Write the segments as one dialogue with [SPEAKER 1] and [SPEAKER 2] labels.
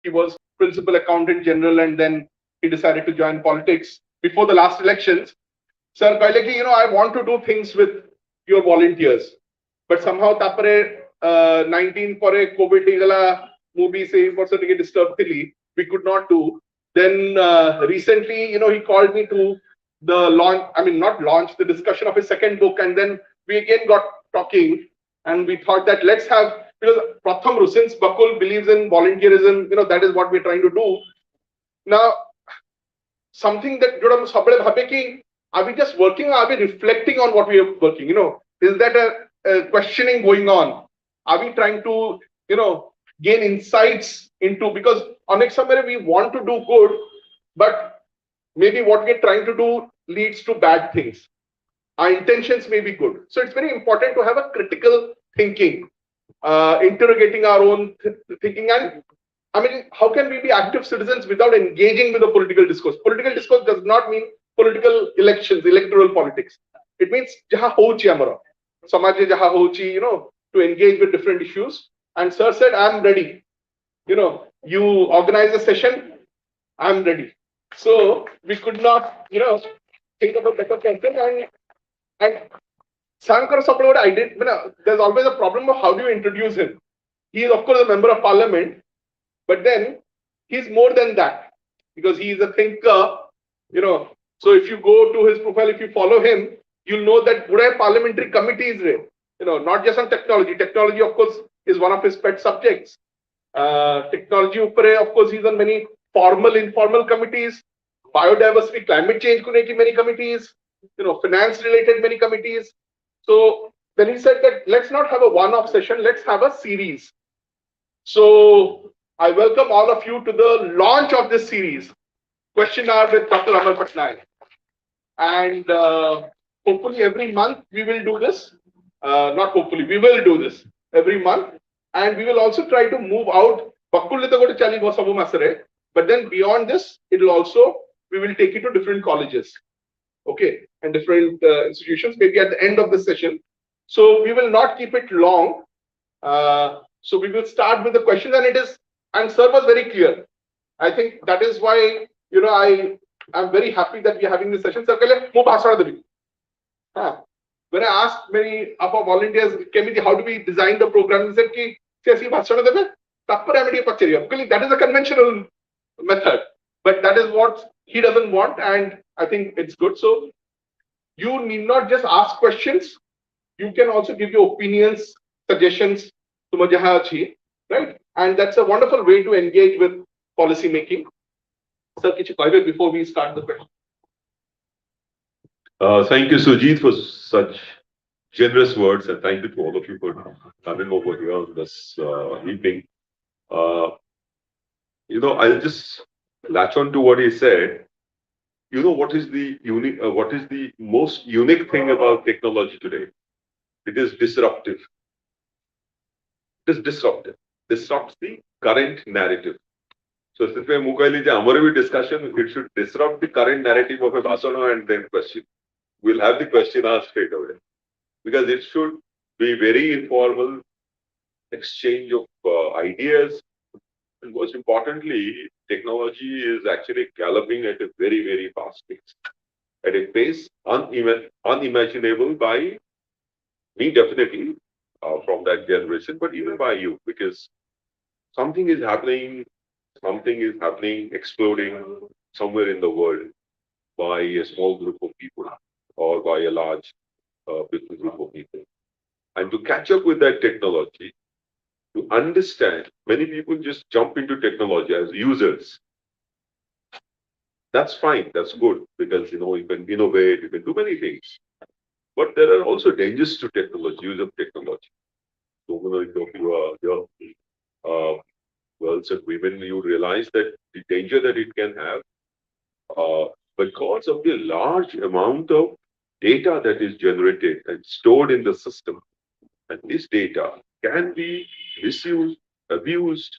[SPEAKER 1] He was principal accountant general, and then he decided to join politics before the last elections. Sir, I want to do things with your volunteers, but somehow tapare 19 pore COVID igala movie say for certain disturbed we could not do. Then recently, he called me to the launch. I mean, not launch, the discussion of his second book, and then we again got talking, and we thought that let's have, because Pratham, since Bakul believes in volunteerism, that is what we're trying to do. Now, something that are we just working, or are we reflecting on what we are working? Is that a questioning going on? Are we trying to, gain insights into, because on somewhere we want to do good, but maybe what we're trying to do leads to bad things. Our intentions may be good. So it's very important to have a critical thinking, interrogating our own thinking. And I mean, how can we be active citizens without engaging with the political discourse? Political discourse does not mean political elections, electoral politics. It means jaha hochi amara, samaje jaha hochi, to engage with different issues. And sir said, I'm ready. You organize a session, I'm ready. So we could not, think of a better person. And Sankar Sapalod, I did, there's always a problem of how do you introduce him. He is, of course, a member of parliament, but then he's more than that, because he is a thinker, So if you go to his profile, if you follow him, you'll know that Budaya parliamentary committees, not just on technology. Technology, of course, is one of his pet subjects. Technology, of course, he's on many formal, informal committees, biodiversity, climate change, many committees, finance-related many committees. So then he said that let's not have a one-off session, let's have a series. So I welcome all of you to the launch of this series, Question Hour with Dr. Amar Patnaik. And hopefully every month we will do this. Not hopefully, we will do this every month. And we will also try to move out. But then beyond this, it will also, we will take it to different colleges. Okay, and different institutions, maybe at the end of the session. So we will not keep it long. So we will start with the question, and sir was very clear. I think that is why, I am very happy that we are having this session. Sir, when I asked many of our volunteers, how do we design the program? They said, that is a conventional method, but that is what he doesn't want, and I think it's good. So you need not just ask questions, you can also give your opinions, suggestions, right? And that's a wonderful way to engage with policy making. Sir, before we start the question.
[SPEAKER 2] Thank you, Sujit, for such generous words, and thank you to all of you for coming over here on this evening. I'll just latch on to what he said. What is the most unique thing about technology today? It is disruptive. It is disruptive. Disrupts the current narrative. So, if we have discussion, it should disrupt the current narrative of a Basana and then question. We'll have the question asked straight away, because it should be very informal exchange of ideas. And most importantly, technology is actually galloping at a very, very fast pace, at a pace unimaginable by me, definitely, from that generation, but even by you, because something is happening, exploding somewhere in the world by a small group of people or by a large group of people. And to catch up with that technology, to understand, many people just jump into technology as users. That's fine, that's good, because you can innovate, you can do many things. But there are also dangers to technology, use of technology. So if you are girls and women, you realize that the danger that it can have because of the large amount of data that is generated and stored in the system. And this data can be misused, abused,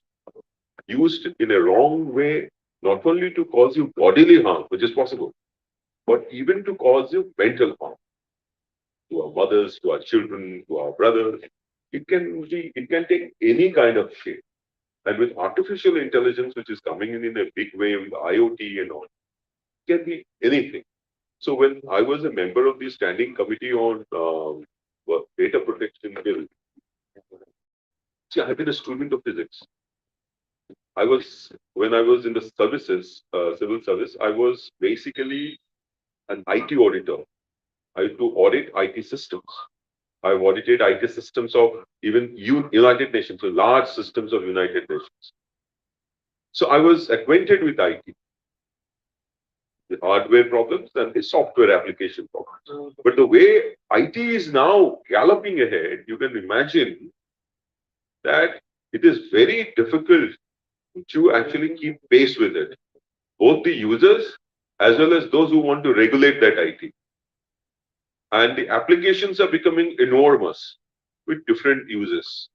[SPEAKER 2] used in a wrong way, not only to cause you bodily harm, which is possible, but even to cause you mental harm to our mothers, to our children, to our brothers. It can take any kind of shape. And with artificial intelligence, which is coming in a big way with IoT and all, it can be anything. So when I was a member of the standing committee on data protection bill, see, I've been a student of physics. When I was in the services, civil service, I was basically an IT auditor. I had to audit IT systems. I've audited IT systems of even United Nations, so large systems of United Nations. So I was acquainted with IT, the hardware problems and the software application problems. But the way IT is now galloping ahead, you can imagine that it is very difficult to actually keep pace with it. Both the users as well as those who want to regulate that IT. And the applications are becoming enormous with different uses.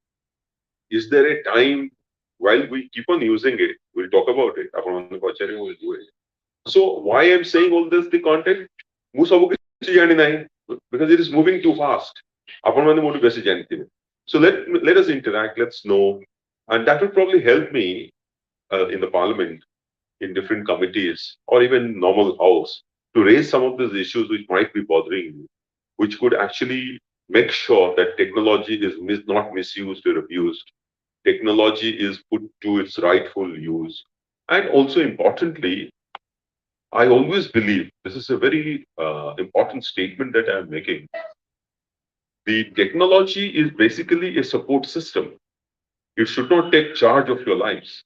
[SPEAKER 2] Is there a time while we keep on using it? We'll talk about it. We'll do it. So why I'm saying all this, the content, because it is moving too fast. So let us interact, let's know. And that will probably help me in the parliament, in different committees, or even normal house, to raise some of these issues which might be bothering you, which could actually make sure that technology is not misused or abused. Technology is put to its rightful use. And also importantly, I always believe, this is a very important statement that I'm making. The technology is basically a support system. It should not take charge of your lives.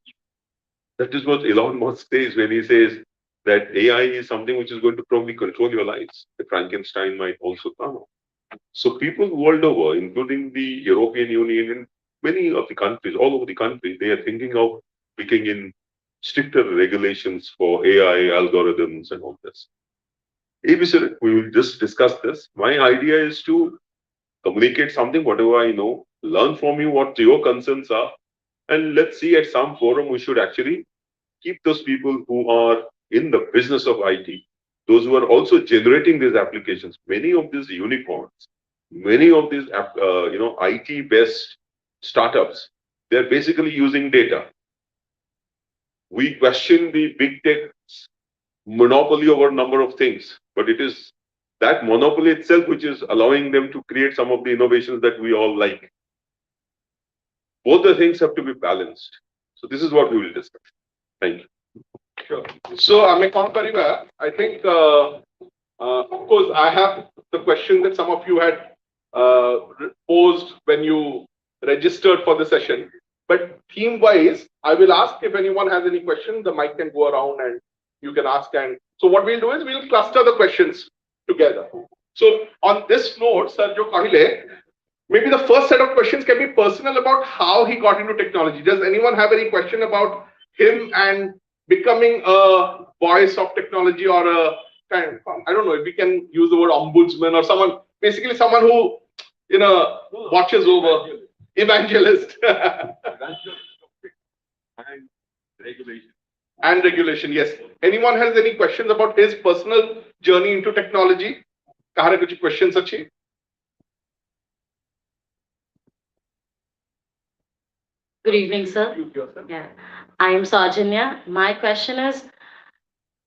[SPEAKER 2] That is what Elon Musk says when he says that AI is something which is going to probably control your lives. The Frankenstein might also come. So people world over, including the European Union and many of the countries, all over the country, they are thinking of picking in stricter regulations for AI algorithms and all this. Maybe, sir, we will just discuss this. My idea is to communicate something, whatever I know, learn from you what your concerns are, and let's see at some forum we should actually keep those people who are in the business of IT, those who are also generating these applications. Many of these unicorns, many of these IT-based startups, they're basically using data. We question the big tech monopoly over a number of things, but it is that monopoly itself which is allowing them to create some of the innovations that we all like. Both the things have to be balanced. So this is what we will discuss. Thank you.
[SPEAKER 1] Sure. So, I think, of course, I have the question that some of you had posed when you registered for the session. But theme-wise, I will ask if anyone has any question. The mic can go around and you can ask. And so what we'll do is we'll cluster the questions together. So on this note, Sir Jo Kahile, maybe the first set of questions can be personal about how he got into technology. Does anyone have any question about him and becoming a voice of technology, or a kind of, I don't know if we can use the word ombudsman, or someone, basically someone who, watches over, evangelist.
[SPEAKER 2] And regulation.
[SPEAKER 1] And regulation, yes. Anyone has any questions about his personal journey into technology? Kahare kuch questions achi?
[SPEAKER 3] Good evening, sir. Yeah, I am Sajanya. My question is,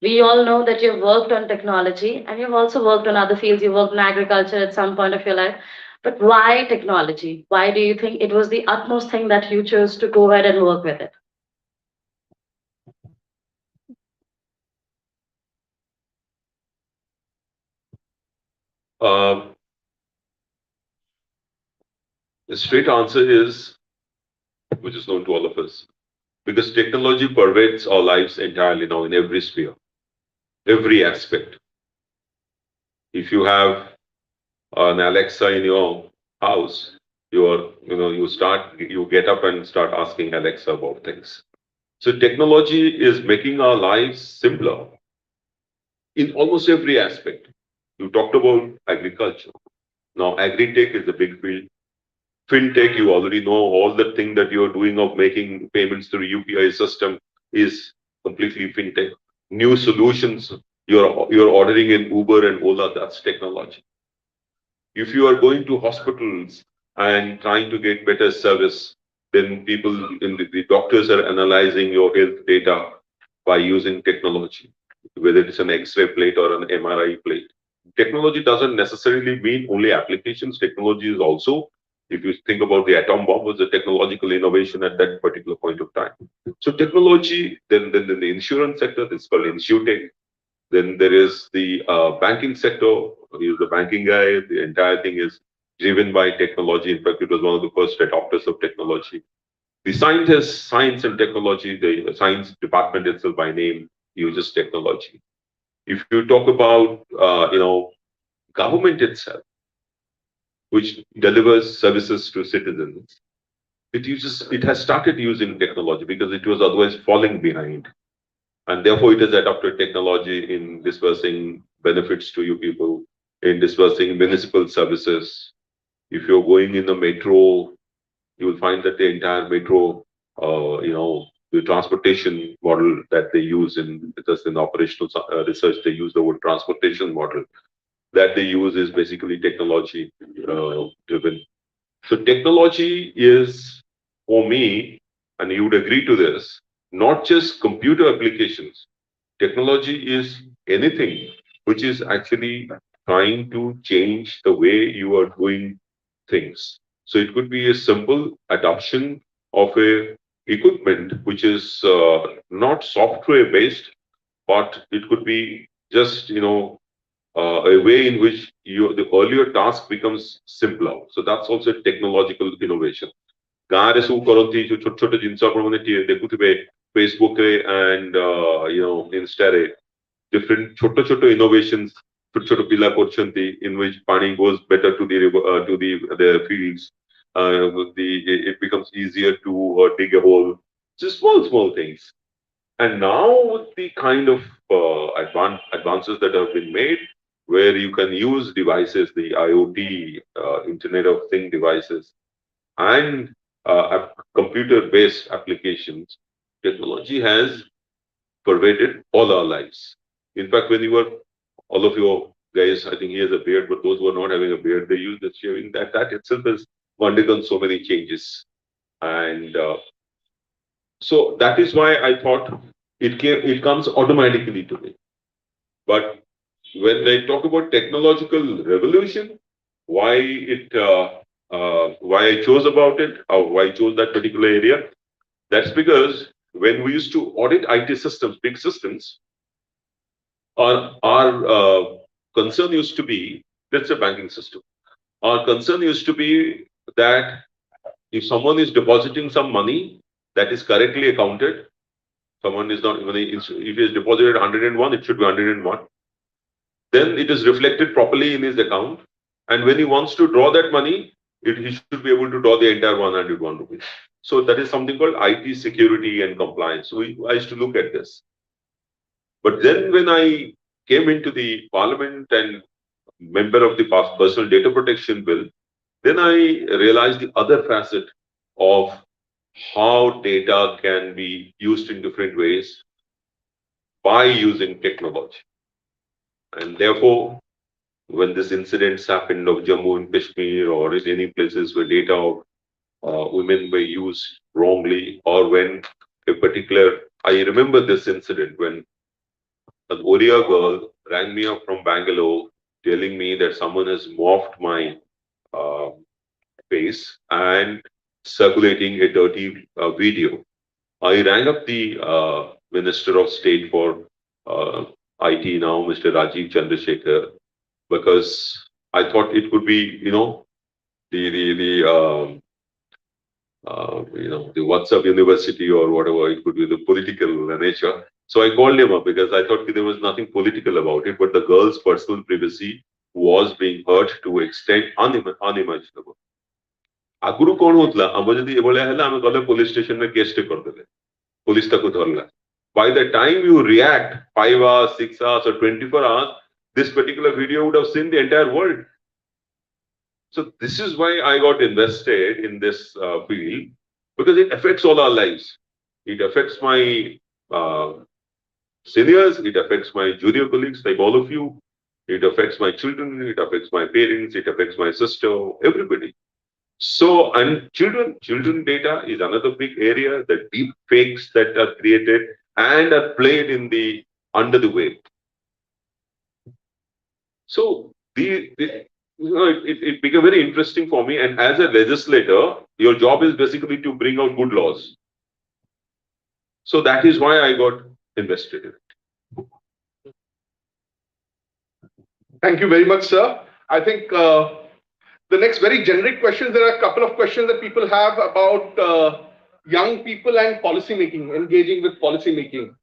[SPEAKER 3] we all know that you've worked on technology and you've also worked on other fields. You worked in agriculture at some point of your life. But why technology? Why do you think it was the utmost thing that you chose to go ahead and work with it?
[SPEAKER 2] The straight answer is, which is known to all of us, because technology pervades our lives entirely now in every sphere, every aspect. If you have an Alexa in your house, you get up and start asking Alexa about things. So technology is making our lives simpler in almost every aspect. You talked about agriculture. Now, agri-tech is a big field. FinTech, you already know all the thing that you're doing of making payments through UPI system is completely FinTech. New solutions, you're ordering in Uber and Ola, that's technology. If you are going to hospitals and trying to get better service, Then people in the doctors are analyzing your health data by using technology, whether it's an X-ray plate or an MRI plate. Technology doesn't necessarily mean only applications. Technology is also, if you think about the atom bomb, was a technological innovation at that particular point of time. So technology, then the insurance sector, this is called insurtech. Then there is the banking sector. He's the banking guy. The entire thing is driven by technology. In fact, it was one of the first adopters of technology. The scientists, science and technology, the science department itself by name uses technology. If you talk about, government itself, which delivers services to citizens, it has started using technology because it was otherwise falling behind. And therefore, it has adopted technology in dispersing benefits to you people, in dispersing municipal services. If you're going in the metro, you will find that the entire metro, the transportation model that they use in just in operational research, they use the word transportation model that they use is basically technology driven. So technology is, for me, and you would agree to this, not just computer applications. Technology is anything which is actually trying to change the way you are doing things. So it could be a simple adoption of a equipment which is not software based, but it could be just a way in which the earlier task becomes simpler. So that's also a technological innovation. ଗାଁରେ ସବୁ କରନ୍ତି ଯୋଉ ଛୋଟ ଛୋଟ ଜିନିଷ ଆପଣମାନେ ଦେଖୁଥିବେ ଫେସବୁକରେ ଆଣ୍ଡ ଇନଷ୍ଟାରେ different ଛୋଟ ଛୋଟ innovations ଛୋଟ ଛୋଟ ପିଲା କରୁଛନ୍ତି in which ପାଣି goes better to the fields. It becomes easier to dig a hole. Just small things. And now with the kind of advances that have been made, where you can use devices, the IoT, Internet of Thing devices, and computer-based applications, technology has pervaded all our lives. In fact, when you were, all of your guys, I think he has a beard, but those who are not having a beard, they use the shaving. That itself has undergone so many changes. And so that is why I thought it comes automatically to me. But when I talk about technological revolution, why I chose about it, or why I chose that particular area, that's because when we used to audit IT systems, big systems, our concern used to be, let's say banking system. Our concern used to be that if someone is depositing some money that is correctly accounted, someone is not, if he is deposited 101, it should be 101. Then it is reflected properly in his account. And when he wants to draw that money, he should be able to draw the entire 101 rupees. So that is something called IT security and compliance. So I used to look at this. But then when I came into the parliament and member of the personal data protection bill, then I realized the other facet of how data can be used in different ways by using technology. And therefore, when this incidents happened of Jammu and Kashmir or in any places where data of women were used wrongly, or when a particular, I remember this incident when an Oriya girl rang me up from Bangalore telling me that someone has morphed my face and circulating a dirty video. I rang up the Minister of State for IT now, Mr. Rajiv Chandrasekhar, because I thought it could be, the WhatsApp University or whatever, it could be the political nature. So I called him up because I thought there was nothing political about it, but the girl's personal privacy was being hurt to extent unimaginable. ଆଗରୁ କଣ ହଉଥିଲା ଆମ ଯଦି ଏଭଳିଆ ହେଲା ଆମେ ଗଲେ police station ରେ case ଟେ କରିଦେଲେ police ତାକୁ ଧରିଲା. By the time you react 5 hours, 6 hours or 24 hours, this particular video would have seen the entire world. So this is why I got invested in this field, because it affects all our lives. It affects my seniors, it affects my junior colleagues like all of you, it affects my children, it affects my parents, it affects my sister, everybody. So, and children data is another big area. The deep fakes that are created and are played in the under the wave. So it became very interesting for me. And as a legislator, your job is basically to bring out good laws. So that is why I got invested in it.
[SPEAKER 1] Thank you very much, sir. I think the next very generic questions, there are a couple of questions that people have about young people and policy making, engaging with policy making.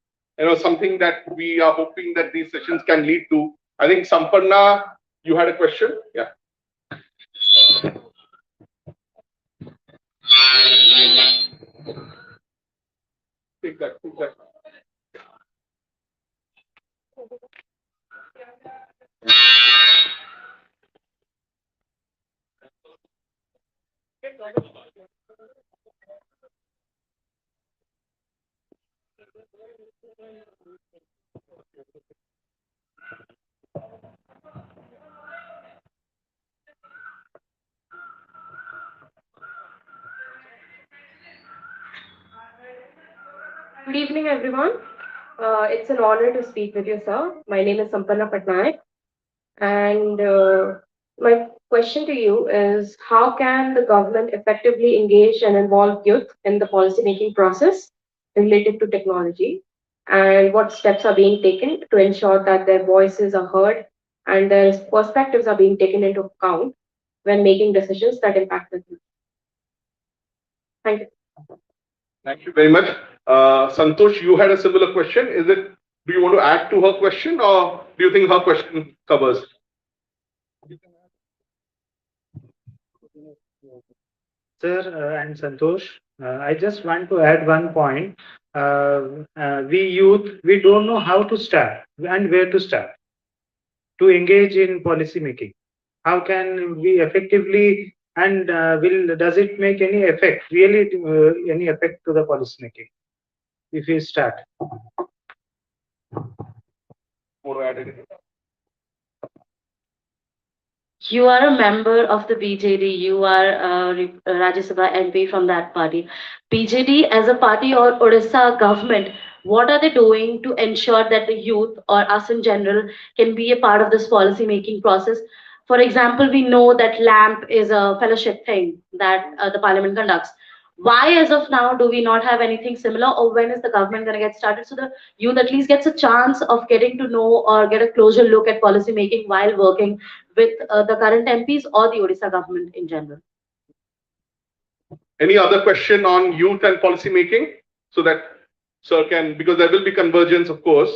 [SPEAKER 1] Something that we are hoping that these sessions can lead to. I think Samparna, you had a question? Yeah. Take that, take that.
[SPEAKER 4] Good evening, everyone. It's an honor to speak with you, sir. My name is Amar Patnaik, and my question to you is: how can the government effectively engage and involve youth in the policy-making process related to technology, and what steps are being taken to ensure that their voices are heard and their perspectives are being taken into account when making decisions that impact the youth? Thank you.
[SPEAKER 1] Thank you very much. Santosh, you had a similar question. Do you want to add to her question, or do you think her question covers?
[SPEAKER 5] Sir and Santosh, I just want to add one point. We youth, we don't know how to start and where to start to engage in policy making. How can we effectively and does it make any effect, really any effect to the policy making if we start?
[SPEAKER 1] Want to add anything?
[SPEAKER 3] You are a member of the BJD. You are a Rajya Sabha MP from that party. BJD as a party or Odisha government, what are they doing to ensure that the youth or us in general can be a part of this policy making process? For example, we know that LAMP is a fellowship thing that the parliament conducts. Why, as of now, do we not have anything similar, or when is the government going to get started so the youth at least gets a chance of getting to know or get a closer look at policy making while working with the current MPs or the Odisha government in general?
[SPEAKER 1] Any other question on youth and policy making, so that sir can, because there will be convergence, of course.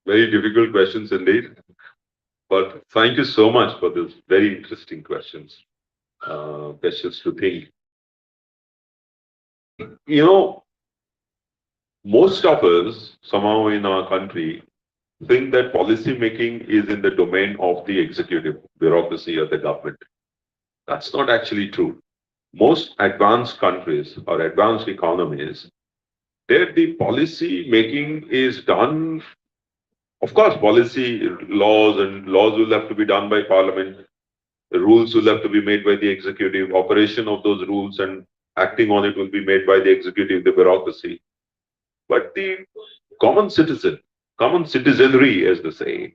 [SPEAKER 2] Very difficult questions indeed. But thank you so much for these very interesting questions. Questions to think. Most of us somehow in our country think that policy making is in the domain of the executive bureaucracy or the government. That's not actually true. Most advanced countries or advanced economies, there the policy making is done. Of course, policy laws and laws will have to be done by parliament. The rules will have to be made by the executive. Operation of those rules and acting on it will be made by the executive, the bureaucracy. But the common citizen, common citizenry, as they say,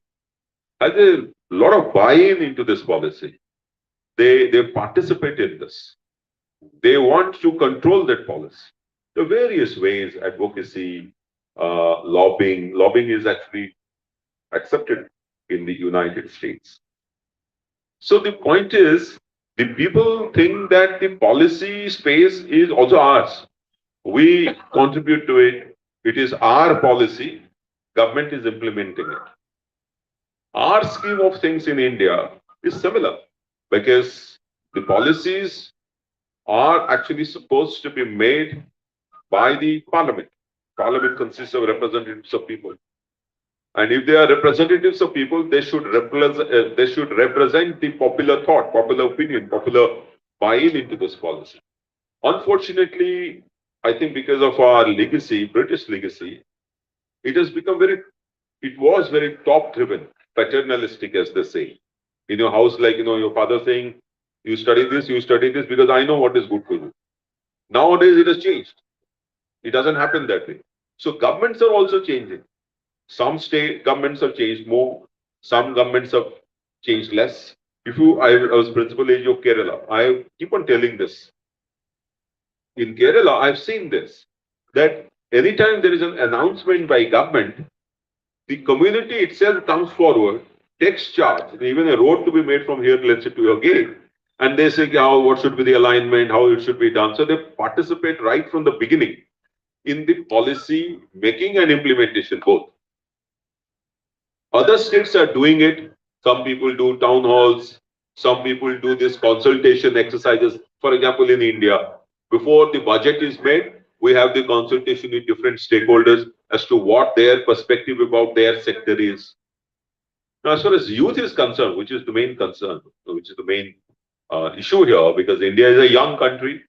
[SPEAKER 2] has a lot of buy-in into this policy. They participate in this. They want to control that policy. The various ways, advocacy, lobbying. Lobbying is actually accepted in the United States. So the point is, the people think that the policy space is also ours. We contribute to it. It is our policy. Government is implementing it. Our scheme of things in India is similar because the policies are actually supposed to be made by the parliament. Parliament consists of representatives of people. And if they are representatives of people, they should represent the popular thought, popular opinion, popular buy-in into this policy. Unfortunately, I think because of our legacy, British legacy, it was very top-driven, paternalistic, as they say. in your house, like, your father saying, you study this because I know what is good for you. Nowadays, it has changed. It doesn't happen that way. So governments are also changing. Some state governments have changed more. Some governments have changed less. I was principal AG of Kerala. I keep on telling this. In Kerala, I've seen this, that anytime there is an announcement by government, the community itself comes forward, takes charge, even a road to be made from here, let's say, to your gate, and they say, what should be the alignment, how it should be done. So they participate right from the beginning in the policy making and implementation both. Other states are doing it. Some people do town halls. Some people do this consultation exercises. For example, in India, before the budget is made, we have the consultation with different stakeholders as to what their perspective about their sector is. Now, as far as youth is concerned, which is the main concern, which is the main issue here, because India is a young country,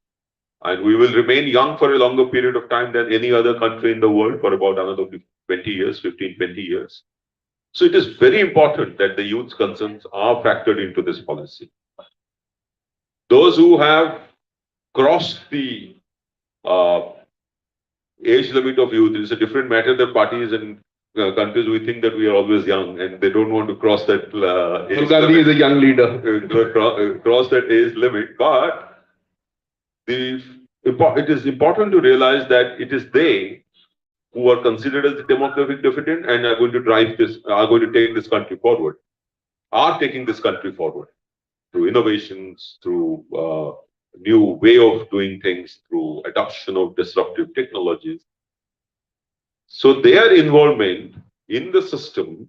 [SPEAKER 2] and we will remain young for a longer period of time than any other country in the world for about another 20 years, 15, 20 years. So it is very important that the youth's concerns are factored into this policy. Those who have crossed the age limit of youth, it is a different matter than parties and countries. We think that we are always young and they don't want to cross that age
[SPEAKER 1] Gandhi
[SPEAKER 2] limit.
[SPEAKER 1] is a young leader.
[SPEAKER 2] Cross that age limit. But it is important to realize that it is they who are considered as the demographic deficient and are going to drive this, are going to take this country forward, are taking this country forward through innovations, through new way of doing things, through adoption of disruptive technologies. So their involvement in the system,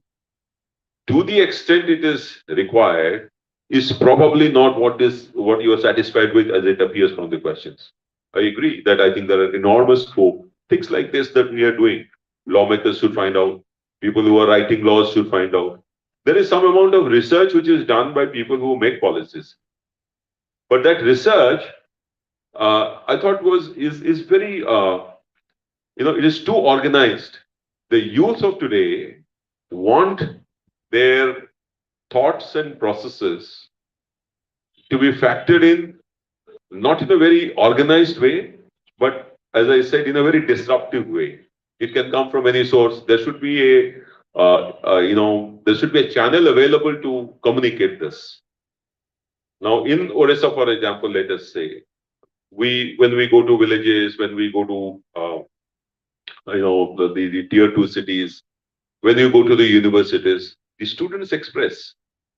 [SPEAKER 2] to the extent it is required, is probably not what you are satisfied with as it appears from the questions. I agree that I think there are enormous scope. Things like this that we are doing, lawmakers should find out, people who are writing laws should find out. There is some amount of research which is done by people who make policies. But that research, I thought is very, it is too organized. The youth of today want their thoughts and processes to be factored in, not in a very organized way, but as I said, in a very disruptive way. It can come from any source. There should be there should be a channel available to communicate this. Now, in Odisha, for example, let us say, when we go to villages, when we go to the tier 2 cities, when you go to the universities, the students express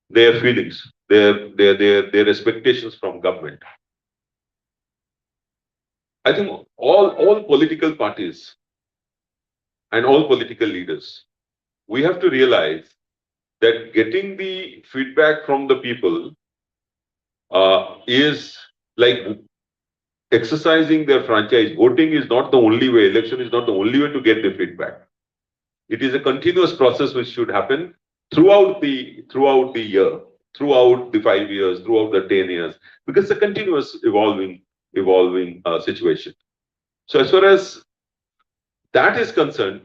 [SPEAKER 2] their feelings, their expectations from government. I think all political parties and all political leaders, we have to realize that getting the feedback from the people is like exercising their franchise. Voting is not the only way, election is not the only way to get the feedback. It is a continuous process which should happen throughout the year, throughout the 5 years, throughout the 10 years, because it's a continuous evolving situation. So as far as that is concerned,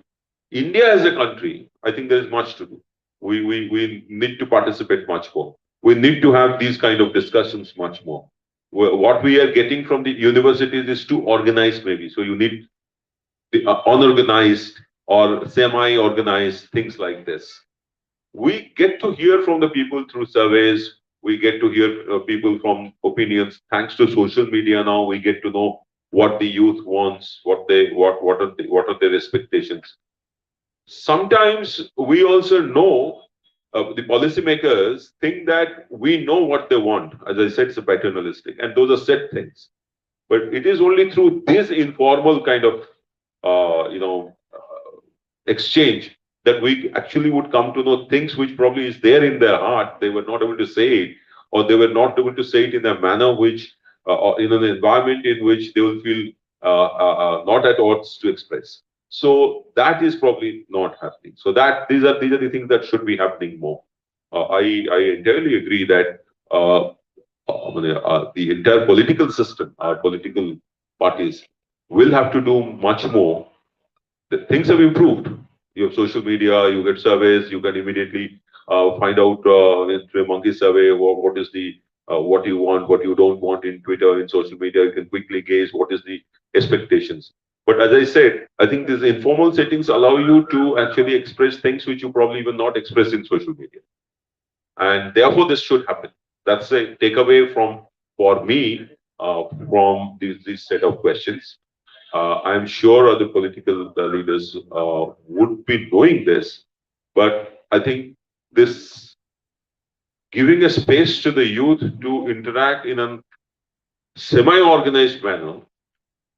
[SPEAKER 2] India as a country, I think there is much to do. We need to participate much more. We need to have these kind of discussions much more. What we are getting from the universities is too organized maybe. So you need the unorganized or semi-organized things like this. We get to hear from the people through surveys. We get to hear people from opinions. Thanks to social media now, we get to know what the youth wants, what are their expectations. Sometimes we also know the policymakers think that we know what they want. As I said, it's a paternalistic, and those are set things. But it is only through this informal kind of exchange that we actually would come to know things which probably is there in their heart. They were not able to say it, or they were not able to say it in a manner which, or in an environment in which they will feel not at odds to express. So that is probably not happening. So these are the things that should be happening more. I entirely agree that the entire political system, our political parties, will have to do much more. The things have improved. You have social media, you get surveys, you can immediately find out through a monkey survey what is the what you want, what you don't want in Twitter, in social media. You can quickly gauge what is the expectations. But as I said, I think these informal settings allow you to actually express things which you probably will not express in social media. And therefore, this should happen. That's a takeaway from for me from this set of questions. I'm sure other political leaders would be knowing this, but I think this giving a space to the youth to interact in a semi-organized manner,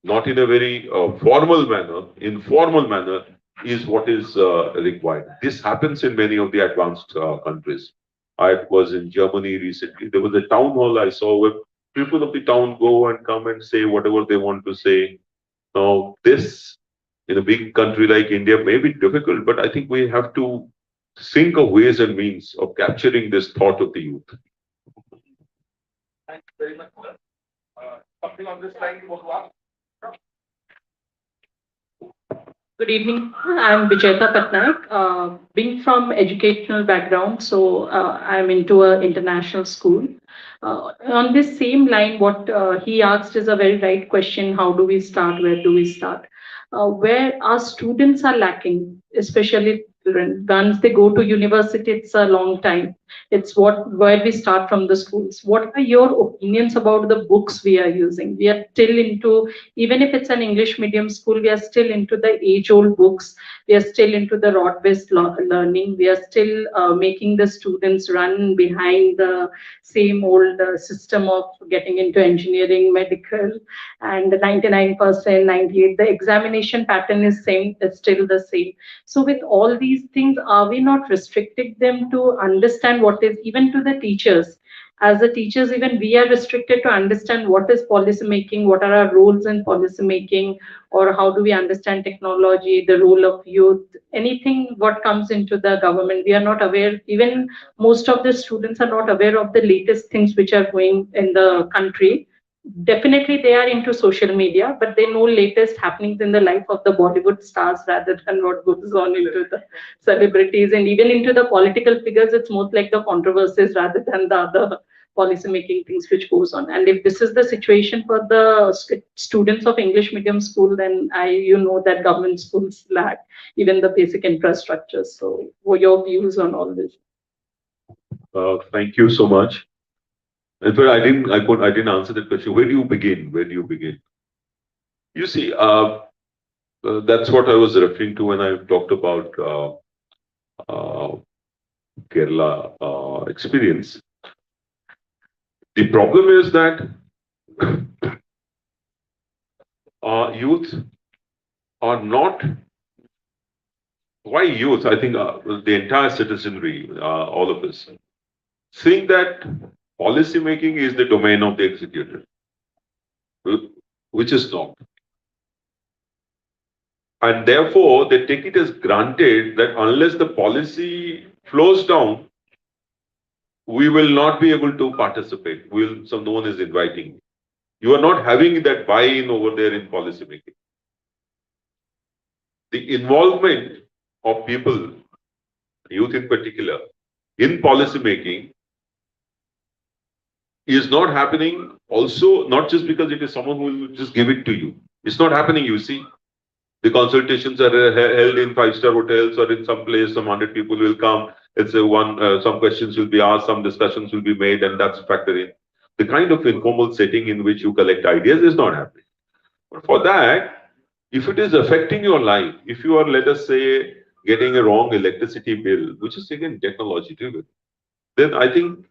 [SPEAKER 2] not in a very formal manner, informal manner, is what is required. This happens in many of the advanced countries. I was in Germany recently. There was a town hall I saw where people of the town go and come and say whatever they want to say. Now, this in a big country like India may be difficult, but I think we have to think of ways and means of capturing this thought of the youth.
[SPEAKER 1] Thank you very much, sir. Something on this line you want to ask?
[SPEAKER 6] Good evening. I'm Vijayata Patnaik. Being from educational background, so I'm into an international school. On this same line, what he asked is a very right question. How do we start? Where do we start? Where our students are lacking, especially children. Once they go to university, it's a long time. It's what where we start from the schools. What are your opinions about the books we are using? We are still into, even if it's an English medium school, we are still into the age-old books. We are still into the rod-based learning. We are still making the students run behind the same old system of getting into engineering, medical, and 99%, 98. The examination pattern is same, is still the same. So with all these things, are we not restricting them to understand what is, even to the teachers? As the teachers, even we are restricted to understand what is policy making, what are our roles in policy making, or how do we understand technology, the role of youth, anything what comes into the government. We are not aware, even most of the students are not aware of the latest things which are going in the country. Definitely they are into social media, but they know latest happenings in the life of the Bollywood stars rather than what goes on into the celebrities, and even into the political figures. It's most like the controversies rather than the other policy making things which goes on. And if this is the situation for the students of English medium school, then you know that government schools lack even the basic infrastructure. So what are your views on all this?
[SPEAKER 2] Thank you so much. In fact, I didn't answer that question. Where do you begin? Where do you begin? You see, that's what I was referring to when I talked about Kerala experience. The problem is that youth are not. Why youth? I think the entire citizenry, all of us, think that policy making is the domain of the executive, which is not. And therefore, they take it as granted that unless the policy flows down, we will not be able to participate. No one is inviting me. You are not having that buy-in over there in policy making. The involvement of people, youth in particular, in policy making is not happening also, not just because it is someone who will just give it to you. It's not happening, you see. The consultations are held in five-star hotels or in some place, some 100 people will come. It's some questions will be asked, some discussions will be made, and that's factored in. The kind of informal setting in which you collect ideas is not happening. But for that, if it is affecting your life, if you are, let us say, getting a wrong electricity bill, which is again technology driven, then I think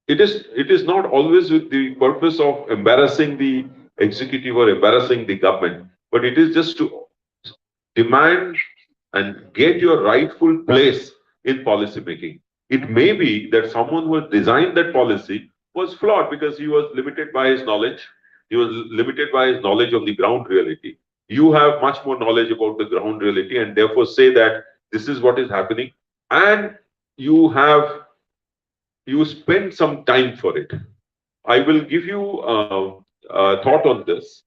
[SPEAKER 2] it is not always with the purpose of embarrassing the executive or embarrassing the government, but it is just to demand and get your rightful place in policy making. It may be that someone who has designed that policy was flawed because he was limited by his knowledge. He was limited by his knowledge of the ground reality. You have much more knowledge about the ground reality and therefore say that this is what is happening, and you spend some time for it. I will give you a thought on this.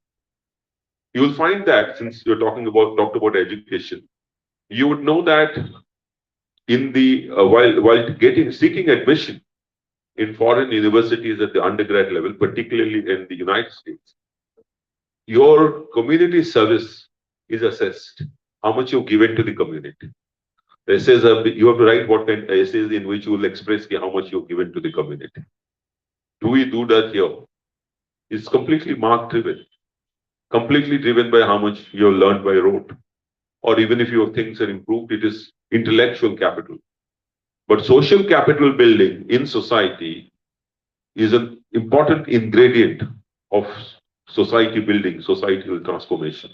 [SPEAKER 2] You will find that since you're talked about education, you would know that in the while seeking admission in foreign universities at the undergrad level, particularly in the United States, your community service is assessed. How much you've given to the community. The essays you have to write what kind of essays in which you will express how much you've given to the community. Do we do that here? It's completely mark driven, completely driven by how much you have learned by rote. Or even if your things are improved, it is intellectual capital. But social capital building in society is an important ingredient of society building, societal transformation.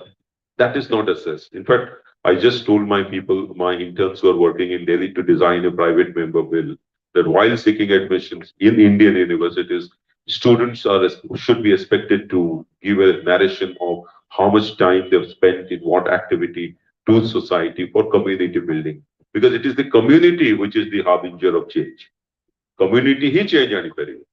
[SPEAKER 2] That is not assessed. In fact, I just told my people, my interns who are working in Delhi to design a private member bill that while seeking admissions in Indian universities, students should be expected to give a narration of how much time they've spent in what activity to society for community building. Because it is the community which is the harbinger of change. Community he change आनी पड़ेगी.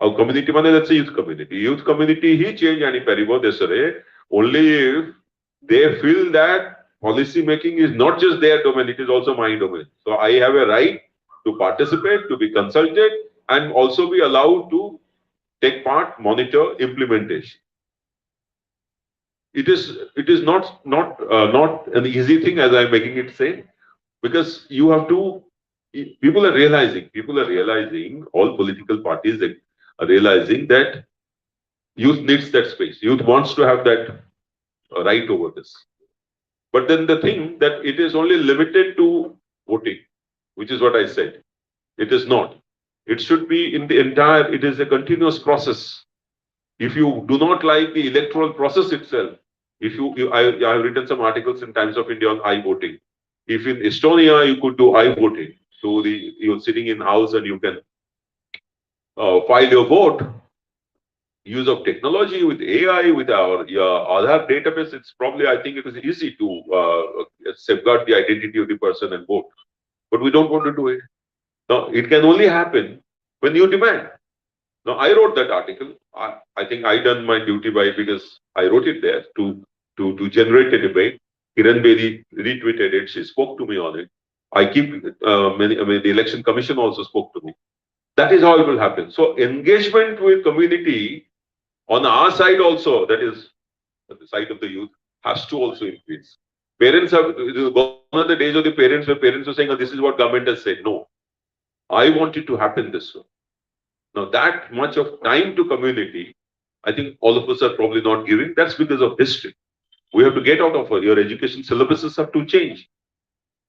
[SPEAKER 2] Our community माने let's say youth community. Youth community he change आनी पड़ेगी देशरे only if they feel that policy making is not just their domain, it is also my domain. So I have a right to participate, to be consulted, and also be allowed to take part, monitor implementation. It is not an easy thing as I'm making it say, because you have to. People are realizing, all political parties are realizing that youth needs that space. Youth wants to have that right over this. But then the thing that it is only limited to voting, which is what I said. It is not. It should be in the entire, it is a continuous process. If you do not like the electoral process itself, I have written some articles in Times of India on I-voting. If in Estonia you could do I-voting, so you're sitting in house and you can file your vote, use of technology with AI, with our Aadhaar database, it's probably, I think it is easy to safeguard the identity of the person and vote. But we don't want to do it. Now, it can only happen when you demand. Now, I wrote that article. I think I done my duty by it because I wrote it there to generate a debate. Kiran Bedi retweeted it. She spoke to me on it. The election commission also spoke to me. That is how it will happen. So engagement with community on our side also, that is the side of the youth, has to also increase. Parents have, gone are the days of the parents where parents are saying, oh, this is what government has said. No, I want it to happen this way. Now that much of time to community, I think all of us are probably not giving. That's because of history. We have to get out of it. Your education syllabuses have to change.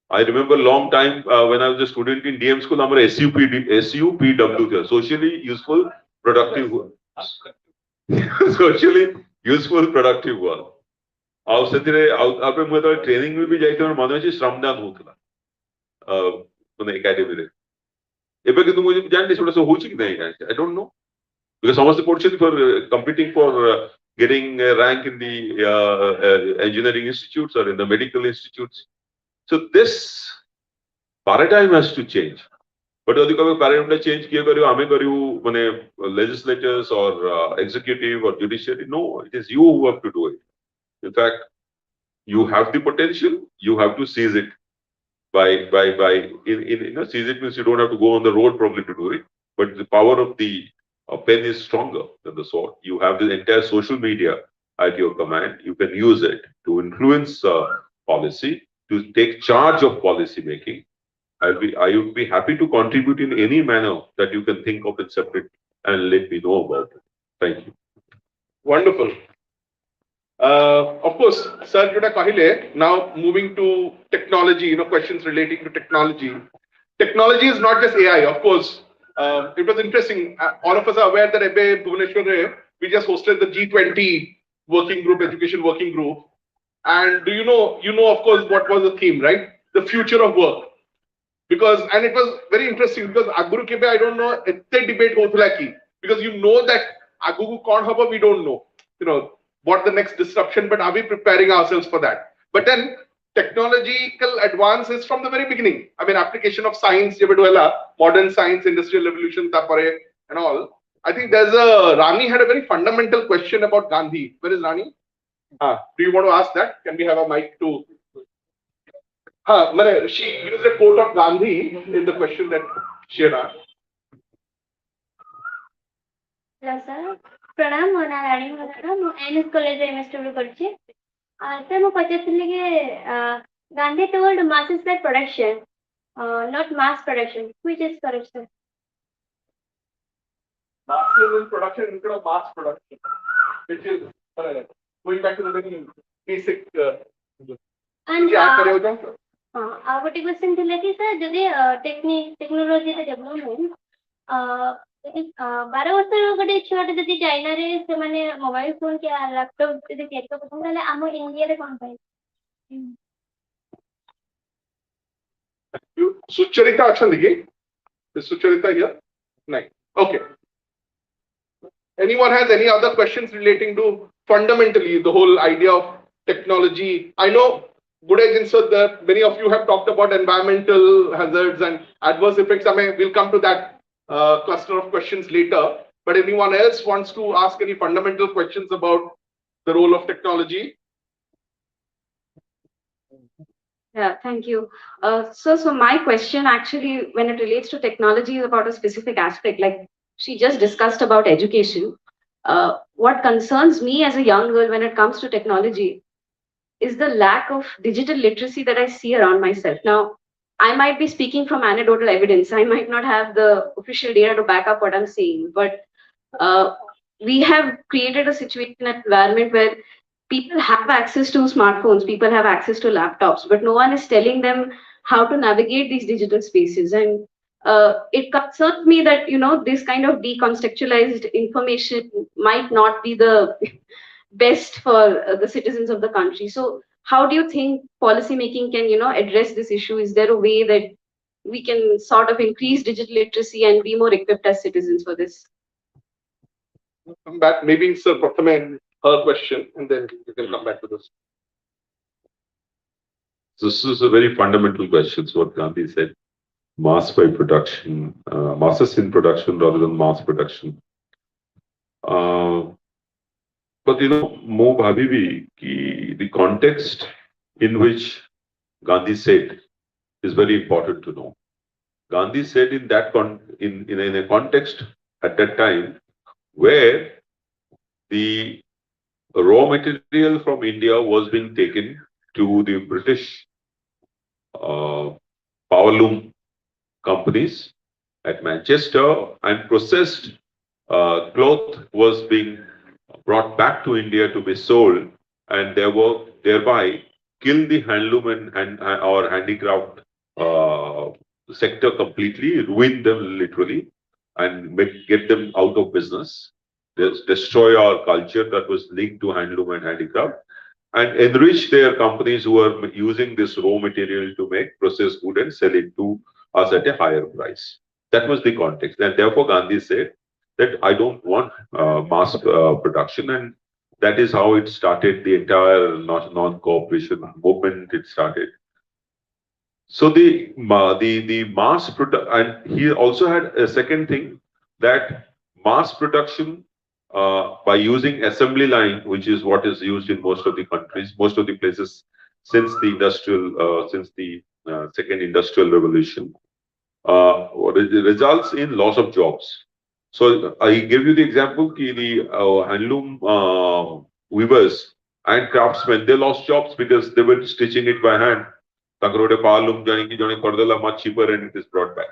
[SPEAKER 2] I remember a long time when I was a student in DM school, our SUPW, socially useful, productive work. Socially useful, productive work. ଆଉ ସେଥିରେ ଆଉ ମୁଁ ଯେତେବେଳେ training ବି ଯାଇଥିଲି ମନେ ଅଛି ଶ୍ରମଦାନ ହଉଥିଲା ମାନେ ଏକାଡେମୀରେ ଏବେ କିନ୍ତୁ ମୁଁ ଜାଣିନି ସେଗୁଡ଼ା ସବୁ ହଉଛି କି ନାହିଁ ଆଇ ଡୋଣ୍ଟ ନୋ ବିକଜ ସମସ୍ତେ ପଢୁଛନ୍ତି ଫର କମ୍ପିଟିଂ ଫର getting a rank in the engineering institutes or in the medical institutes. So this paradigm has to change. But if the paradigm change, legislators or executive or judiciary, no, it is you who have to do it. In fact, you have the potential, you have to seize it. Seize it means you don't have to go on the road probably to do it, but the power of the pen is stronger than the sword. You have the entire social media at your command. You can use it to influence policy, to take charge of policy making. I would be happy to contribute in any manner that you can think of it separate and let me know about it. Thank you.
[SPEAKER 1] Wonderful. Of course, Sir Juda Kahile, now moving to technology, questions relating to technology. Technology is not just AI, of course. It was interesting. All of us are aware that Ebbe Bhubaneswar, we just hosted the G20 working group, education working group. And do you know, of course, what was the theme, right? The future of work. And it was very interesting because Aguru Kebe, I don't know, it's a debate because you know that Agugu Kon Haba, we don't know, what the next disruption, but are we preparing ourselves for that? But then technological advances from the very beginning. I mean, application of science, modern science, industrial revolution, and all. I think Rani had a very fundamental question about Gandhi. Where is Rani? Do you want to ask that? Can we have a mic to? She used a quote of Gandhi in the question that she had asked.
[SPEAKER 7] Hello, sir. Pranam, mo na Rani Madara, mo NS College MSW କରିଛି. Sir, ମୁଁ ପଚାରୁଥିଲି କି Gandhi told masses led production, not mass production. Which is correct, sir?
[SPEAKER 1] Mass production instead of mass production, which is going back to the very basic.
[SPEAKER 7] And
[SPEAKER 1] क्या करे हो जाओ?
[SPEAKER 7] ଆଉ ଗୋଟେ क्वेश्चन ଥିଲା କି sir ଯଦି ଟେକ୍ନୋଲୋଜିର ଡେଭଲପମେଣ୍ଟ ଯଦି 12 ବର୍ଷର ଗୋଟେ ଛୁଆଟେ ଯଦି ଚାଇନାରେ ସେମାନେ ମୋବାଇଲ ଫୋନ କି ଲାପଟପ୍ ଯଦି ତିଆରି କରୁଛନ୍ତି ତାହେଲେ ଆମ ଇଣ୍ଡିଆରେ କଣ ପାଇଁ?
[SPEAKER 1] ସୁଚରିତା ଅଛନ୍ତି କି? ସୁଚରିତା here? ନାଇଁ. Okay. Anyone has any other questions relating to fundamentally the whole idea of technology? I know, Budej and sir, that many of you have talked about environmental hazards and adverse effects. I mean, we'll come to that cluster of questions later. But anyone else wants to ask any fundamental questions about the role of technology?
[SPEAKER 8] Yeah, thank you. So my question actually, when it relates to technology, is about a specific aspect. Like she just discussed about education. What concerns me as a young girl when it comes to technology is the lack of digital literacy that I see around myself. Now, I might be speaking from anecdotal evidence. I might not have the official data to back up what I'm saying, but we have created a situation, an environment where people have access to smartphones, people have access to laptops, but no one is telling them how to navigate these digital spaces. And it concerns me that this kind of decontextualized information might not be the best for the citizens of the country. So how do you think policy making can address this issue? Is there a way that we can sort of increase digital literacy and be more equipped as citizens for this?
[SPEAKER 1] Come back, maybe Sir Prathame, her question, and then you can come back to this.
[SPEAKER 2] This is a very fundamental question. So what Gandhi said, mass by production, masses in production rather than mass production. But Mo Bhabibi, the context in which Gandhi said is very important to know. Gandhi said in that in a context at that time where the raw material from India was being taken to the British powerloom companies at Manchester, and processed cloth was being brought back to India to be sold, and thereby kill the handloom and or handicraft sector completely, ruin them literally, and get them out of business. Destroy our culture that was linked to handloom and handicraft, and enrich their companies who are using this raw material to make processed food and sell it to us at a higher price. That was the context, and therefore Gandhi said that I don't want mass production, and that is how it started. The entire non-cooperation movement it started. So the mass production, and he also had a second thing, that mass production by using assembly line, which is what is used in most of the countries, most of the places since the second industrial revolution, results in loss of jobs. So I give you the example, the handloom weavers and craftsmen, they lost jobs because they were stitching it by hand. Much cheaper, and it is brought back.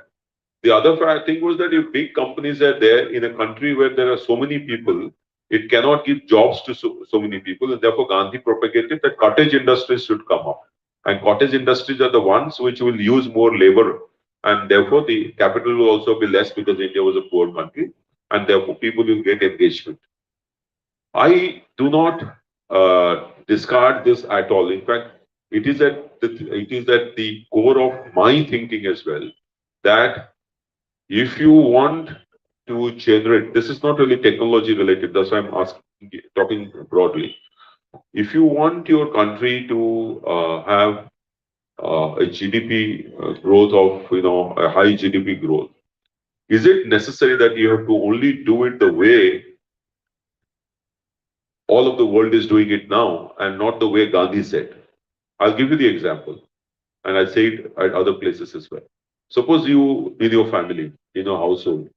[SPEAKER 2] The other thing was that if big companies are there in a country where there are so many people, it cannot give jobs to so many people, and therefore Gandhi propagated that cottage industries should come up. And cottage industries are the ones which will use more labor, and therefore the capital will also be less because India was a poor country, and therefore people will get engagement. I do not discard this at all. In fact, it is at the core of my thinking as well, that if you want to generate, this is not really technology related, that's why I'm talking broadly. If you want your country to have a GDP growth of, a high GDP growth, is it necessary that you have to only do it the way all of the world is doing it now and not the way Gandhi said? I'll give you the example. and I say it at other places as well. Suppose you, in your family, in your household,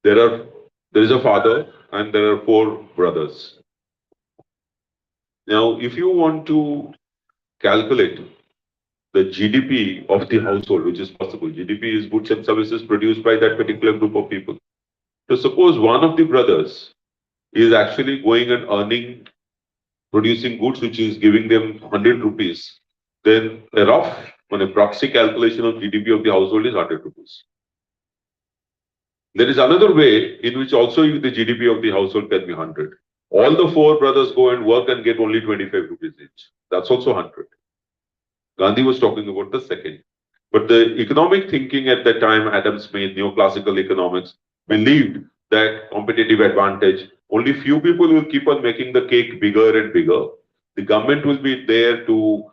[SPEAKER 2] there are there is a father and there are four brothers. Now, if you want to calculate the GDP of the household, which is possible, GDP is goods and services produced by that particular group of people. So suppose one of the brothers is actually going and earning, producing goods which is giving them 100 rupees, then a rough, on a proxy calculation of GDP of the household is 100 rupees. There is another way in which also the GDP of the household can be 100. All the four brothers go and work and get only 25 rupees each. That's also 100. Gandhi was talking about the second. But the economic thinking at that time, Adam Smith, neoclassical economics, believed that competitive advantage, only few people will keep on making the cake bigger and bigger. The government will be there to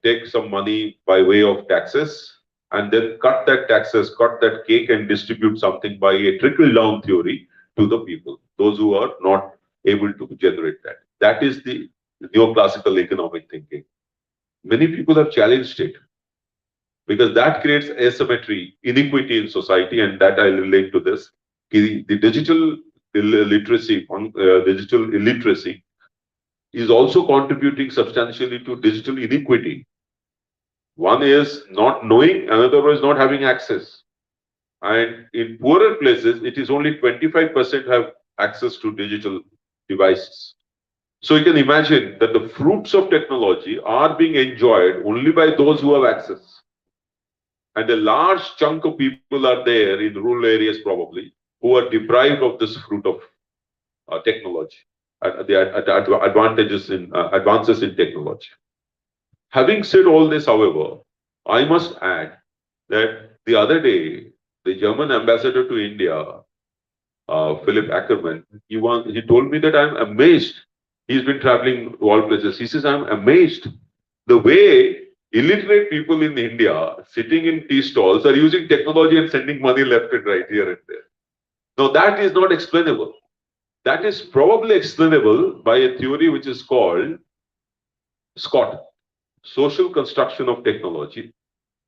[SPEAKER 2] take some money by way of taxes and then cut that taxes, cut that cake and distribute something by a trickle-down theory to the people, those who are not able to generate that. That is the neoclassical economic thinking. Many people have challenged it because that creates asymmetry, inequity in society, and that I relate to this. The digital literacy, digital illiteracy is also contributing substantially to digital inequity. One is not knowing, another is not having access. And in poorer places, it is only 25% have access to digital devices. So you can imagine that the fruits of technology are being enjoyed only by those who have access. And a large chunk of people are there in rural areas probably who are deprived of this fruit of technology, the advantages in advances in technology. Having said all this, however, I must add that the other day, the German ambassador to India, Philip Ackerman, he told me that I'm amazed. He's been traveling to all places. He says, I'm amazed the way illiterate people in India sitting in tea stalls are using technology and sending money left and right here and there. Now, that is not explainable. That is probably explainable by a theory which is called SCOT, social construction of technology.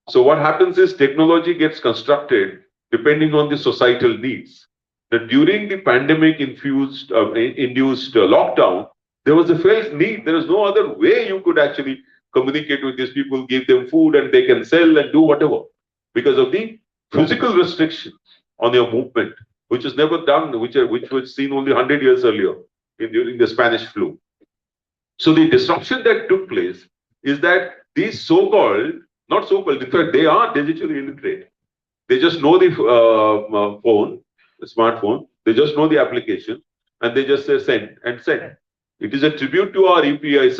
[SPEAKER 2] So what happens is technology gets constructed depending on the societal needs. That during the pandemic induced lockdown, there was a felt need. There is no other way you could actually communicate with these people, give them food, and they can sell and do whatever because of the physical restrictions on your movement, which is never done, which was seen only 100 years earlier during the Spanish flu. So the disruption that took place is that these so-called, not so-called, in fact, they are digitally illiterate. They just know the phone, the smartphone, they just know the application, and they just say send and send. It is a tribute to our EPI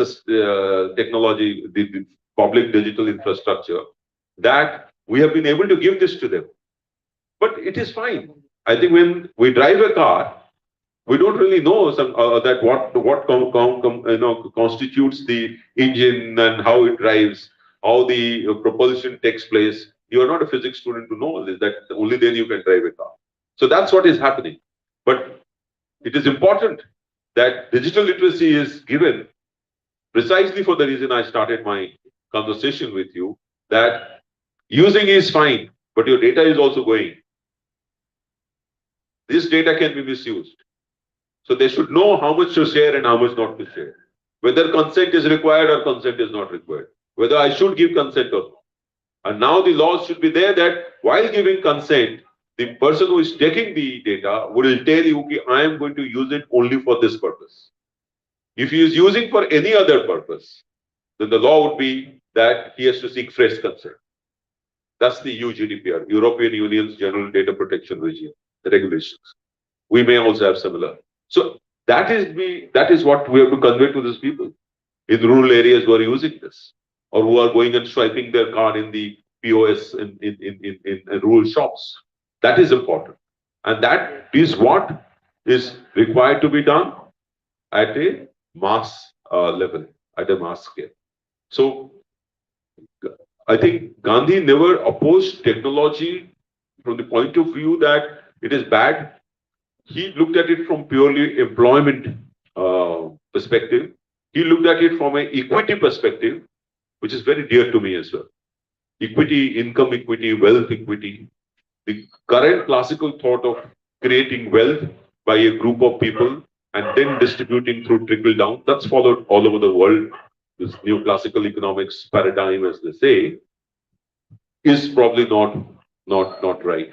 [SPEAKER 2] technology, the public digital infrastructure, that we have been able to give this to them. But it is fine. I think when we drive a car, we don't really know that what constitutes the engine and how it drives, how the propulsion takes place. You are not a physics student to know all this. That only then you can drive a car. So that's what is happening. But it is important that digital literacy is given precisely for the reason I started my conversation with you, that using is fine, but your data is also going. This data can be misused. So they should know how much to share and how much not to share. Whether consent is required or consent is not required. Whether I should give consent or not. And now the laws should be there that while giving consent, the person who is taking the data will tell you, okay, I am going to use it only for this purpose. If he is using for any other purpose, then the law would be that he has to seek fresh consent. That's the UGDPR, European Union's General Data Protection Regime, the regulations. We may also have similar. So that is what we have to convey to these people in rural areas who are using this, or who are going and swiping their card in the POS in rural shops. That is important. And that is what is required to be done at a mass level, at a mass scale. So I think Gandhi never opposed technology from the point of view that it is bad. He looked at it from purely employment perspective. He looked at it from an equity perspective. which is very dear to me as well. Equity, income equity, wealth equity. The current classical thought of creating wealth by a group of people and then distributing through trickle down, that's followed all over the world. This new classical economics paradigm, as they say, is probably not right.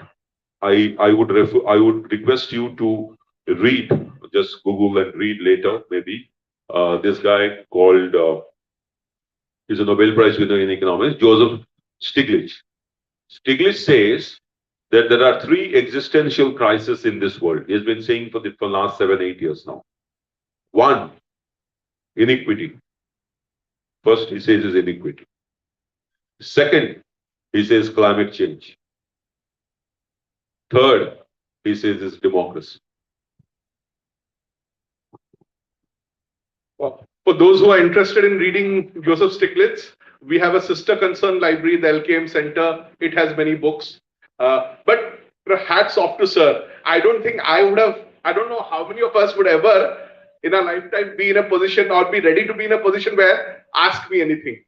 [SPEAKER 2] I would request you to read, just Google and read later, maybe. This guy called, he's a Nobel Prize winner in economics, Joseph Stiglitz. Stiglitz says that there are three existential crises in this world. He's been saying for the last 7, 8 years now. One, inequity. First, he says is inequity. Second, he says climate change. Third, he says is democracy.
[SPEAKER 1] For those who are interested in reading Joseph Stiglitz, we have a sister concern library, the LKM Center. It has many books. But hats off to sir. I don't think I would have, I don't know how many of us would ever in our lifetime be in a position or be ready to be in a position where ask me anything.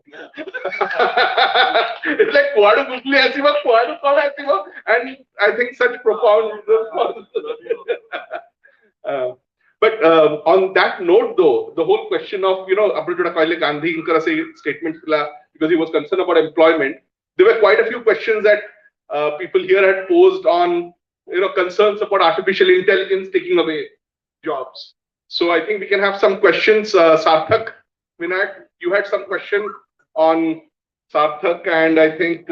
[SPEAKER 1] It's like kuadu Google aisiva, kuadu call aisiva, and I think such profound but on that note, though, the whole question of, Abdul Gandhi statement because he was concerned about employment, there were quite a few questions that people here had posed on, concerns about artificial intelligence taking away jobs. So I think we can have some questions. Sarthak, Vinayak, you had some question on Sarthak, and I think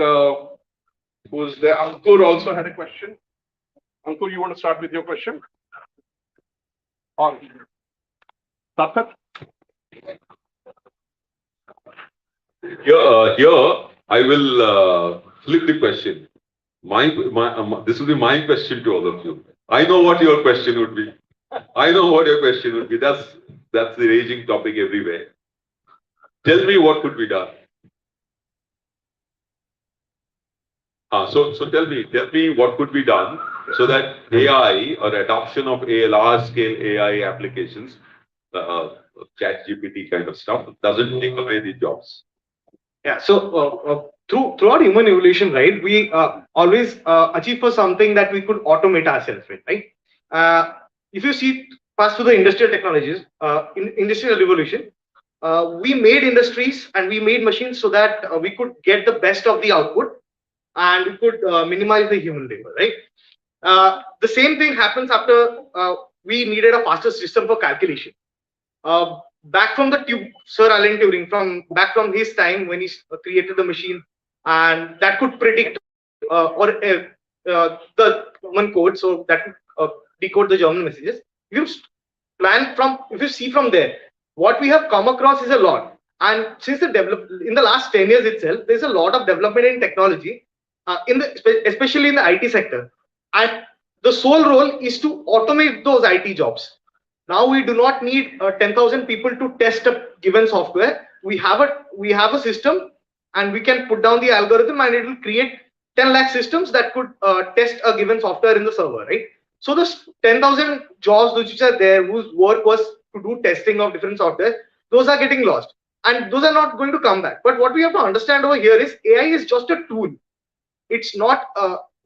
[SPEAKER 1] who's there? Ankur also had a question. Ankur, you want to start with your question? On Sarthak?
[SPEAKER 2] Here, I will flip the question. This will be my question to all of you. I know what your question would be. I know what your question would be. That's the raging topic everywhere. Tell me what could be done. So tell me what could be done so that AI or adoption of large-scale AI applications, chat GPT kind of stuff, doesn't take away the jobs.
[SPEAKER 9] Yeah, so throughout human evolution, right, we always achieve for something that we could automate ourselves with, right? If you see past to the industrial technologies, in industrial revolution, we made industries and we made machines so that we could get the best of the output and we could minimize the human labor, right? The same thing happens after we needed a faster system for calculation. Back from the Sir Alan Turing, back from his time when he created the machine, and that could predict the German code, so that could decode the German messages. If you see from there, what we have come across is a lot. And since in the last 10 years itself, there's a lot of development in technology, especially in the IT sector. And the sole role is to automate those IT jobs. Now we do not need 10,000 people to test a given software. We have a system, and we can put down the algorithm, and it will create 10 lakh systems that could test a given software in the server, right? So the 10,000 jobs which are there, whose work was to do testing of different software, those are getting lost, and those are not going to come back. But what we have to understand over here is AI is just a tool. It's not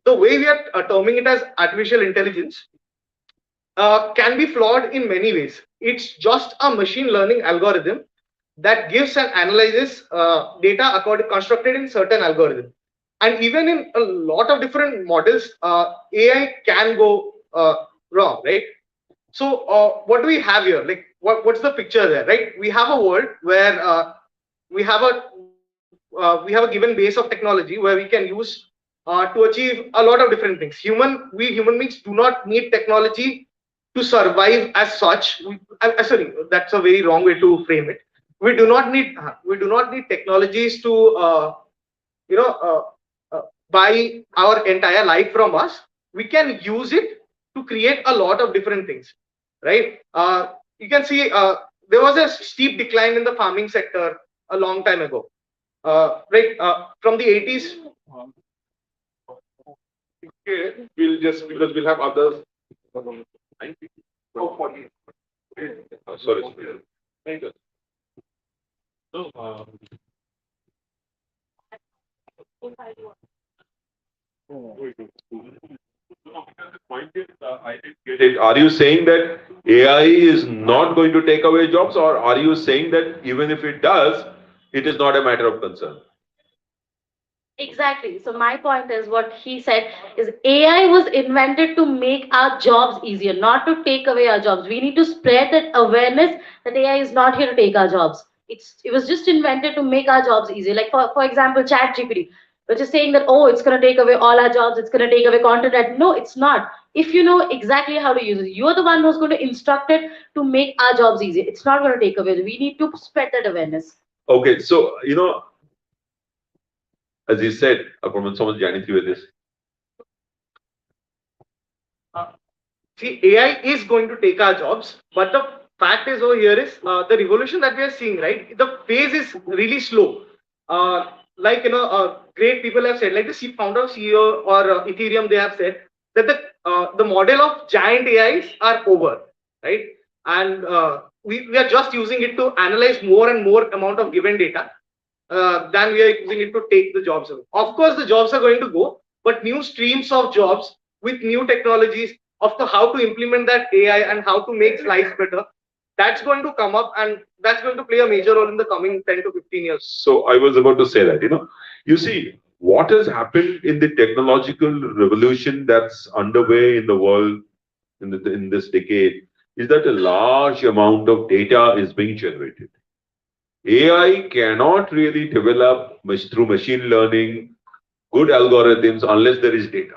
[SPEAKER 9] the way we are terming it as artificial intelligence. Can be flawed in many ways. It's just a machine learning algorithm that gives and analyzes data constructed in certain algorithm. And even in a lot of different models, AI can go wrong, right? So what do we have here? Like, what's the picture there, right? We have a world where we have a given base of technology where we can use to achieve a lot of different things. We human beings do not need technology to survive as such. Sorry, that's a very wrong way to frame it. We do not need technologies to buy our entire life from us. We can use it to create a lot of different things, right? You can see there was a steep decline in the farming sector a long time ago, right? From the 80s.
[SPEAKER 1] Okay, because we'll have others. Oh, 40.
[SPEAKER 2] Sorry.
[SPEAKER 10] So,
[SPEAKER 2] I didn't get it. Are you saying that AI is not going to take away jobs, or are you saying that even if it does, it is not a matter of concern?
[SPEAKER 3] Exactly. So my point is what he said is AI was invented to make our jobs easier, not to take away our jobs. We need to spread that awareness that AI is not here to take our jobs. It was just invented to make our jobs easier. Like for example, ChatGPT, which is saying that oh, it's gonna take away all our jobs, it's gonna take away content. And no, it's not. If you know exactly how to use it, you're the one who's going to instruct it to make our jobs easier. It's not going to take away. We need to spread that awareness.
[SPEAKER 2] Okay, so as you said, someone's Jani with this.
[SPEAKER 9] See, AI is going to take our jobs, but the fact is over here is the revolution that we are seeing, right? The phase is really slow. Great people have said, like the founder of CEO or Ethereum, they have said that the model of giant AIs are over, right? And we are just using it to analyze more and more amount of given data than we are using it to take the jobs away. Of course, the jobs are going to go, but new streams of jobs with new technologies of how to implement that AI and how to make life better, that's going to come up, and that's going to play a major role in the coming 10 to 15 years.
[SPEAKER 2] So I was about to say that, you see, what has happened in the technological revolution that's underway in the world in this decade is that a large amount of data is being generated. AI cannot really develop through machine learning good algorithms unless there is data.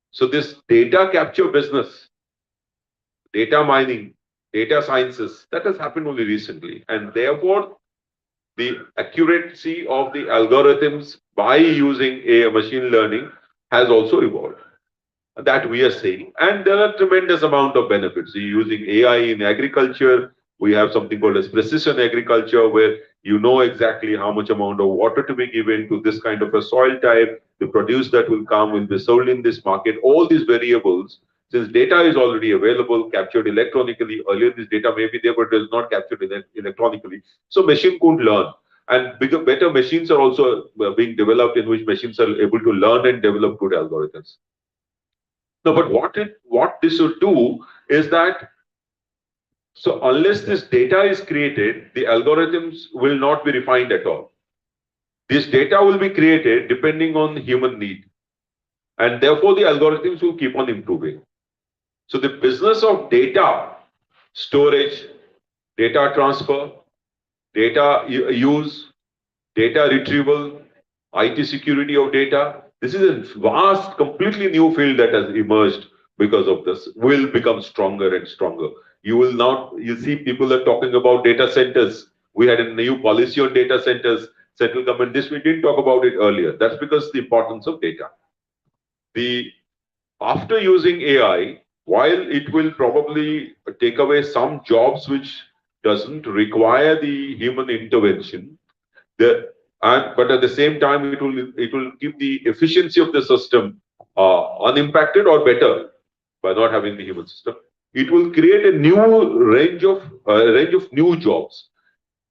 [SPEAKER 2] So this data capture business, data mining, data sciences, that has happened only recently. And therefore, the accuracy of the algorithms by using a machine learning has also evolved. That we are seeing. And there are tremendous amount of benefits. You're using AI in agriculture. We have something called as precision agriculture, where you know exactly how much amount of water to be given to this kind of a soil type. The produce that will come will be sold in this market. All these variables, since data is already available, captured electronically. Earlier, this data may be there, but it is not captured electronically. So machine could learn. And better machines are also being developed in which machines are able to learn and develop good algorithms. No, but what this would do is that, so unless this data is created, the algorithms will not be refined at all. This data will be created depending on human need. And therefore, the algorithms will keep on improving. So the business of data storage, data transfer, data use, data retrieval, IT security of data, this is a vast, completely new field that has emerged because of this, will become stronger and stronger. You see people are talking about data centers. We had a new policy on data centers, central government. This we didn't talk about it earlier. That's because the importance of data. After using AI, while it will probably take away some jobs which doesn't require the human intervention, but at the same time, it will keep the efficiency of the system unimpacted or better by not having the human system. It will create a new range of new jobs.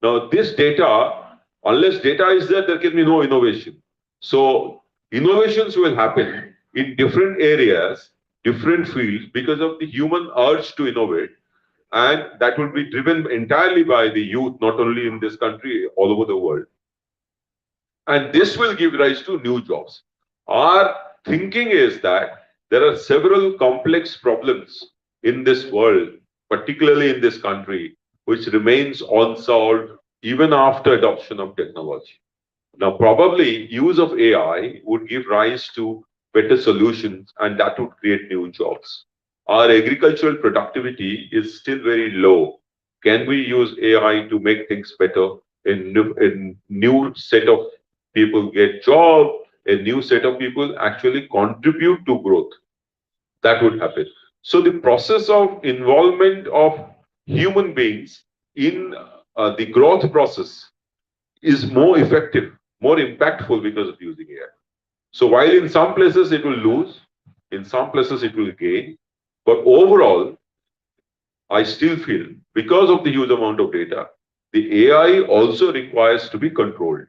[SPEAKER 2] Now, this data, unless data is there, there can be no innovation. So innovations will happen in different areas, different fields, because of the human urge to innovate. And that will be driven entirely by the youth, not only in this country, all over the world. And this will give rise to new jobs. Our thinking is that there are several complex problems in this world, particularly in this country, which remains unsolved even after adoption of technology. Now, probably use of AI would give rise to better solutions, and that would create new jobs. Our agricultural productivity is still very low. Can we use AI to make things better? A new set of people get job, a new set of people actually contribute to growth. That would happen. So the process of involvement of human beings in the growth process is more effective, more impactful because of using AI. So while in some places it will lose, in some places it will gain, but overall, I still feel because of the huge amount of data, the AI also requires to be controlled.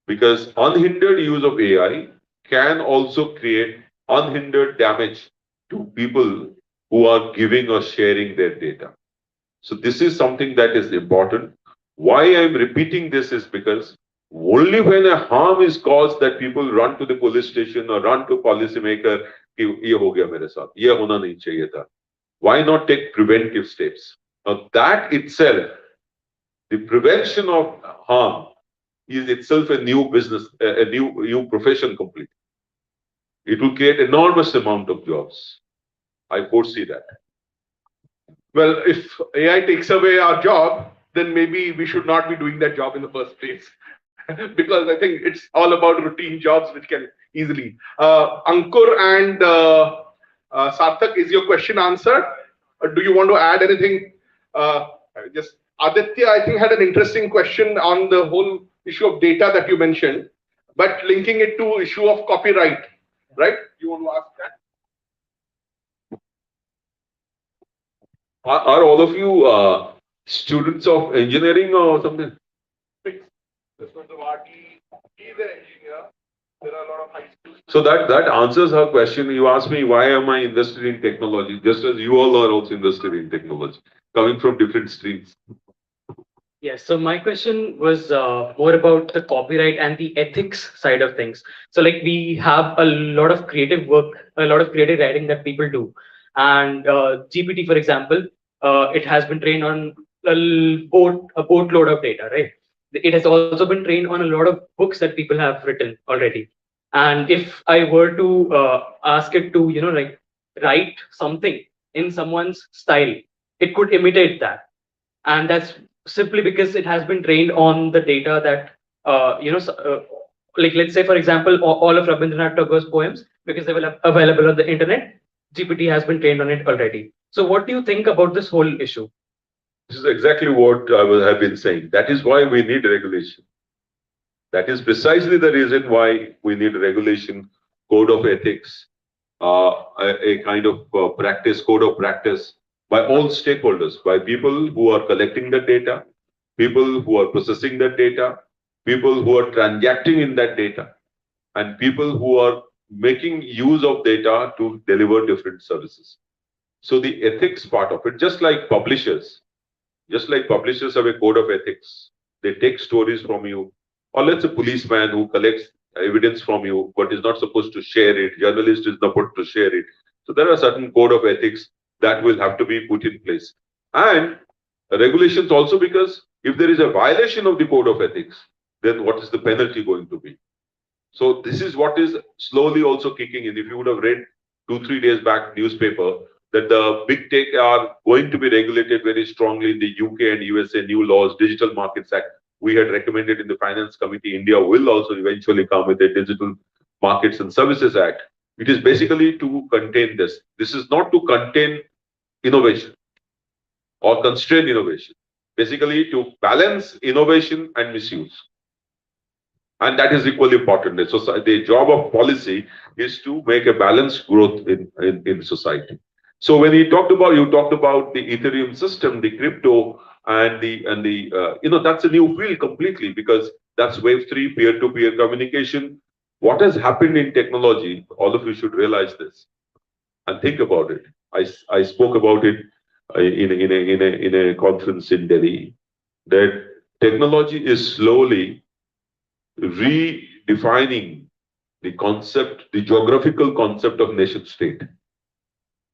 [SPEAKER 2] because unhindered use of AI can also create unhindered damage to people who are giving or sharing their data. So this is something that is important. Why I'm repeating this is because only when a harm is caused that people run to the police station or run to policymaker कि ये हो गया मेरे साथ, ये होना नहीं चाहिए था. Why not take preventive steps? Now that itself, the prevention of harm is itself a new business, a new profession completely. It will create enormous amount of jobs. I foresee that.
[SPEAKER 1] Well, if AI takes away our job, then maybe we should not be doing that job in the first place. Because I think it's all about routine jobs which can easily. Ankur and Sarthak, is your question answered? Or do you want to add anything? Just Aditya, I think, had an interesting question on the whole issue of data that you mentioned, but linking it to issue of copyright, right? You want to ask that?
[SPEAKER 2] Are all of you students of engineering or something?
[SPEAKER 1] This was the RT. He's an engineer. There are a lot of high schools.
[SPEAKER 2] So that answers her question. You asked me why am I invested in technology, just as you all are also invested in technology, coming from different streams.
[SPEAKER 10] Yes, so my question was more about the copyright and the ethics side of things. So, like, we have a lot of creative work, a lot of creative writing that people do. And GPT, for example, it has been trained on a boatload of data, right? It has also been trained on a lot of books that people have written already. And if I were to ask it to, like, write something in someone's style, it could imitate that. And that's simply because it has been trained on the data that like, let's say, for example, all of Rabindranath Tagore's poems, because they will available on the internet, GPT has been trained on it already. So what do you think about this whole issue?
[SPEAKER 2] This is exactly what I have been saying. That is why we need regulation. That is precisely the reason why we need regulation, code of ethics, a kind of code of practice by all stakeholders, by people who are collecting the data, people who are processing that data, people who are transacting in that data, and people who are making use of data to deliver different services. So the ethics part of it, just like publishers have a code of ethics. They take stories from you, or let's say policeman who collects evidence from you, but is not supposed to share it. Journalist is not supposed to share it. So there are certain code of ethics that will have to be put in place. And regulations also, because if there is a violation of the code of ethics, then what is the penalty going to be? So this is what is slowly also kicking in. If you would have read 2-3 days back newspaper, that the big tech are going to be regulated very strongly in the UK and USA, new laws, Digital Markets Act. We had recommended in the Finance Committee, India will also eventually come with a Digital Markets and Services Act. It is basically to contain this. This is not to contain innovation or constrain innovation. Basically to balance innovation and misuse. And that is equally important. So the job of policy is to make a balanced growth in society. So when you talked about the Ethereum system, the crypto, and the that's a new field completely, because that's Web3, peer-to-peer communication. What has happened in technology? All of you should realize this and think about it. I spoke about it in a conference in Delhi, that technology is slowly redefining the geographical concept of nation state.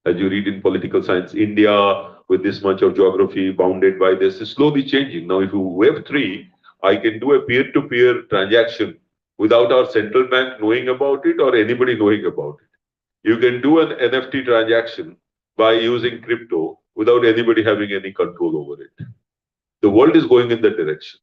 [SPEAKER 2] As you read in political science, India with this much of geography bounded by this is slowly changing. Now, if you Web3, I can do a peer-to-peer transaction without our central bank knowing about it or anybody knowing about it. You can do an NFT transaction by using crypto without anybody having any control over it. The world is going in that direction.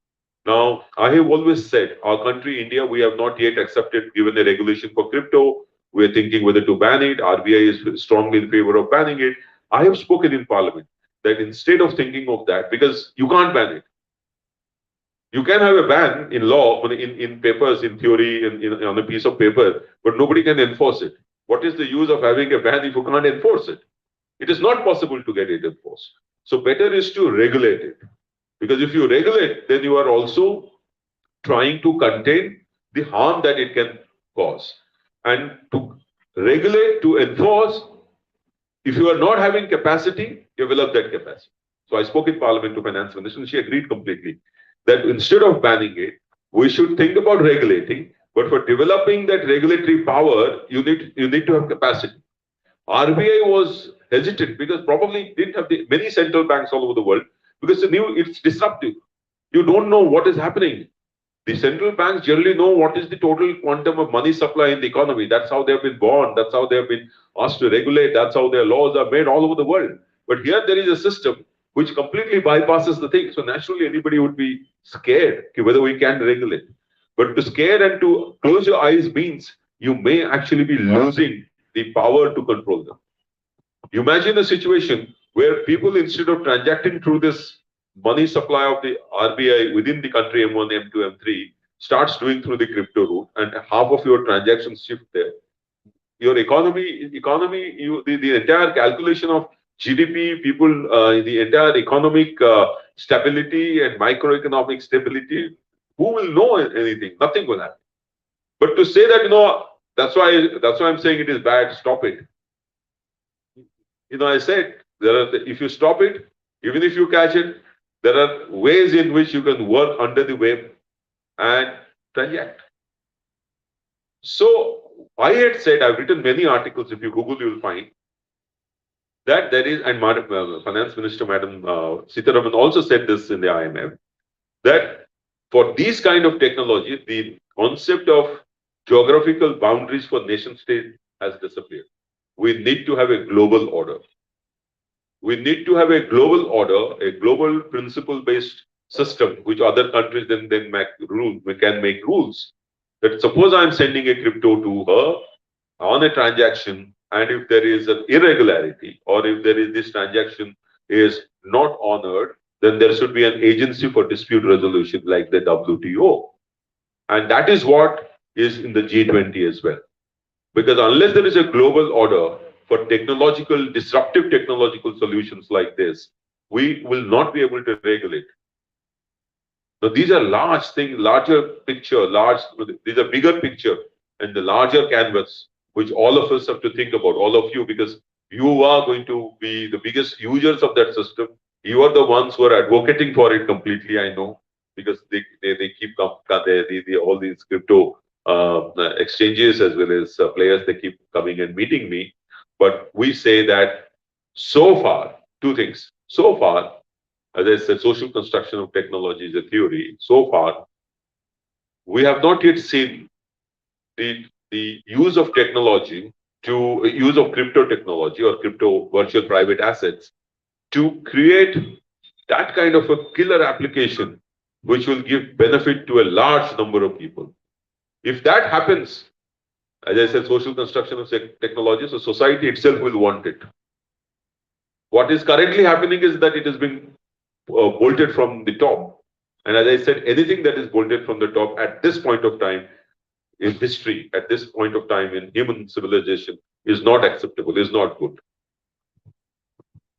[SPEAKER 2] Now, I have always said, our country, India, we have not yet accepted, given a regulation for crypto. We're thinking whether to ban it. RBI is strongly in favor of banning it. I have spoken in Parliament that instead of thinking of that, because you can't ban it. You can have a ban in law, in papers, in theory, on a piece of paper, but nobody can enforce it. What is the use of having a ban if you can't enforce it? It is not possible to get it enforced. So better is to regulate it. Because if you regulate, then you are also trying to contain the harm that it can cause. And to regulate, to enforce, if you are not having capacity, develop that capacity. So I spoke in Parliament to Finance Minister, and she agreed completely that instead of banning it, we should think about regulating. But for developing that regulatory power, you need to have capacity. RBI was hesitant because probably didn't have the many central banks all over the world because they knew it's disruptive. You don't know what is happening. The central banks generally know what is the total quantum of money supply in the economy. That's how they have been born. That's how they have been asked to regulate. That's how their laws are made all over the world. But here there is a system which completely bypasses the thing. So naturally anybody would be scared whether we can regulate. But to scare and to close your eyes means you may actually be losing the power to control them. You imagine a situation where people, instead of transacting through this money supply of the RBI within the country, M1, M2, M3, starts doing through the crypto route, and half of your transactions shift there. Your the entire calculation of GDP, the entire economic stability and microeconomic stability, who will know anything? Nothing will happen. But to say that, that's why I'm saying it is bad, stop it. I said, if you stop it, even if you catch it, there are ways in which you can work under the wave and transact. So I had said, I've written many articles, if you Google, you'll find that there is, and Finance Minister Madam Sitaraman also said this in the IMF, that for these kind of technology, the concept of geographical boundaries for nation state has disappeared. We need to have a global order. We need to have a global order, a global principle-based system, which other countries then can make rules. That suppose I'm sending a crypto to her on a transaction, and if there is an irregularity, or if there is this transaction is not honored, then there should be an agency for dispute resolution like the WTO. And that is what is in the G20 as well. Because unless there is a global order for disruptive technological solutions like this, we will not be able to regulate. So these are large things, larger picture, these are bigger picture and the larger canvas, which all of us have to think about, all of you, because you are going to be the biggest users of that system. You are the ones who are advocating for it completely, I know, because they keep all these crypto exchanges as well as players, they keep coming and meeting me. But we say that so far, two things. So far, as I said, social construction of technology is a theory. So far, we have not yet seen the use of technology use of crypto technology or crypto virtual private assets to create that kind of a killer application which will give benefit to a large number of people. If that happens, as I said, social construction of technology, so society itself will want it. What is currently happening is that it has been bolted from the top. And as I said, anything that is bolted from the top at this point of time in history, at this point of time in human civilization, is not acceptable, is not good.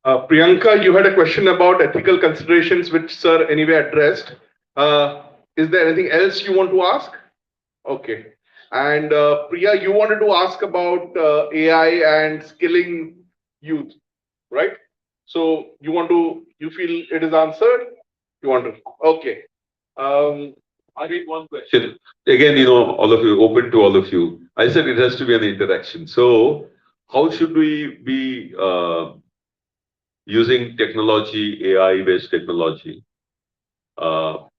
[SPEAKER 1] Priyanka, you had a question about ethical considerations, which sir anyway addressed. Is there anything else you want to ask? Okay. And Priya, you wanted to ask about AI and skilling youth, right? So you feel it is answered? You want to? Okay.
[SPEAKER 2] I read one question. Again, all of you, open to all of you. I said it has to be an interaction. So how should we be using technology, AI-based technology,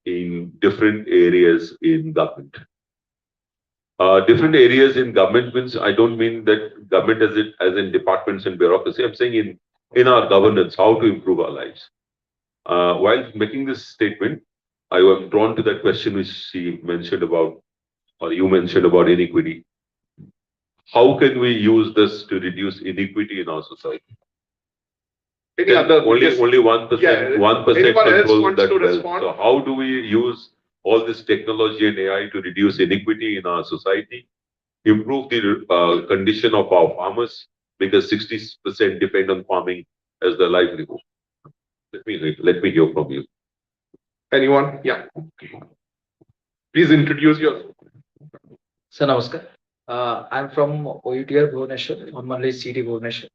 [SPEAKER 2] in different areas in government? Different areas in government means I don't mean that government as in departments and bureaucracy. I'm saying in our governance, how to improve our lives. While making this statement, I was drawn to that question which she mentioned about, or you mentioned about inequity. How can we use this to reduce inequity in our society? Only 1%,
[SPEAKER 1] Yeah,
[SPEAKER 2] 1%
[SPEAKER 1] anyone else
[SPEAKER 2] control
[SPEAKER 1] wants
[SPEAKER 2] that
[SPEAKER 1] to
[SPEAKER 2] wealth.
[SPEAKER 1] respond?
[SPEAKER 2] So how do we use all this technology and AI to reduce inequity in our society, improve the condition of our farmers, because 60% depend on farming as their livelihood? Let me hear from you.
[SPEAKER 1] Anyone? Yeah. Please introduce yourself.
[SPEAKER 11] So namaskar. I'm from OUTR Bhubaneswar, formerly CD Bhubaneswar.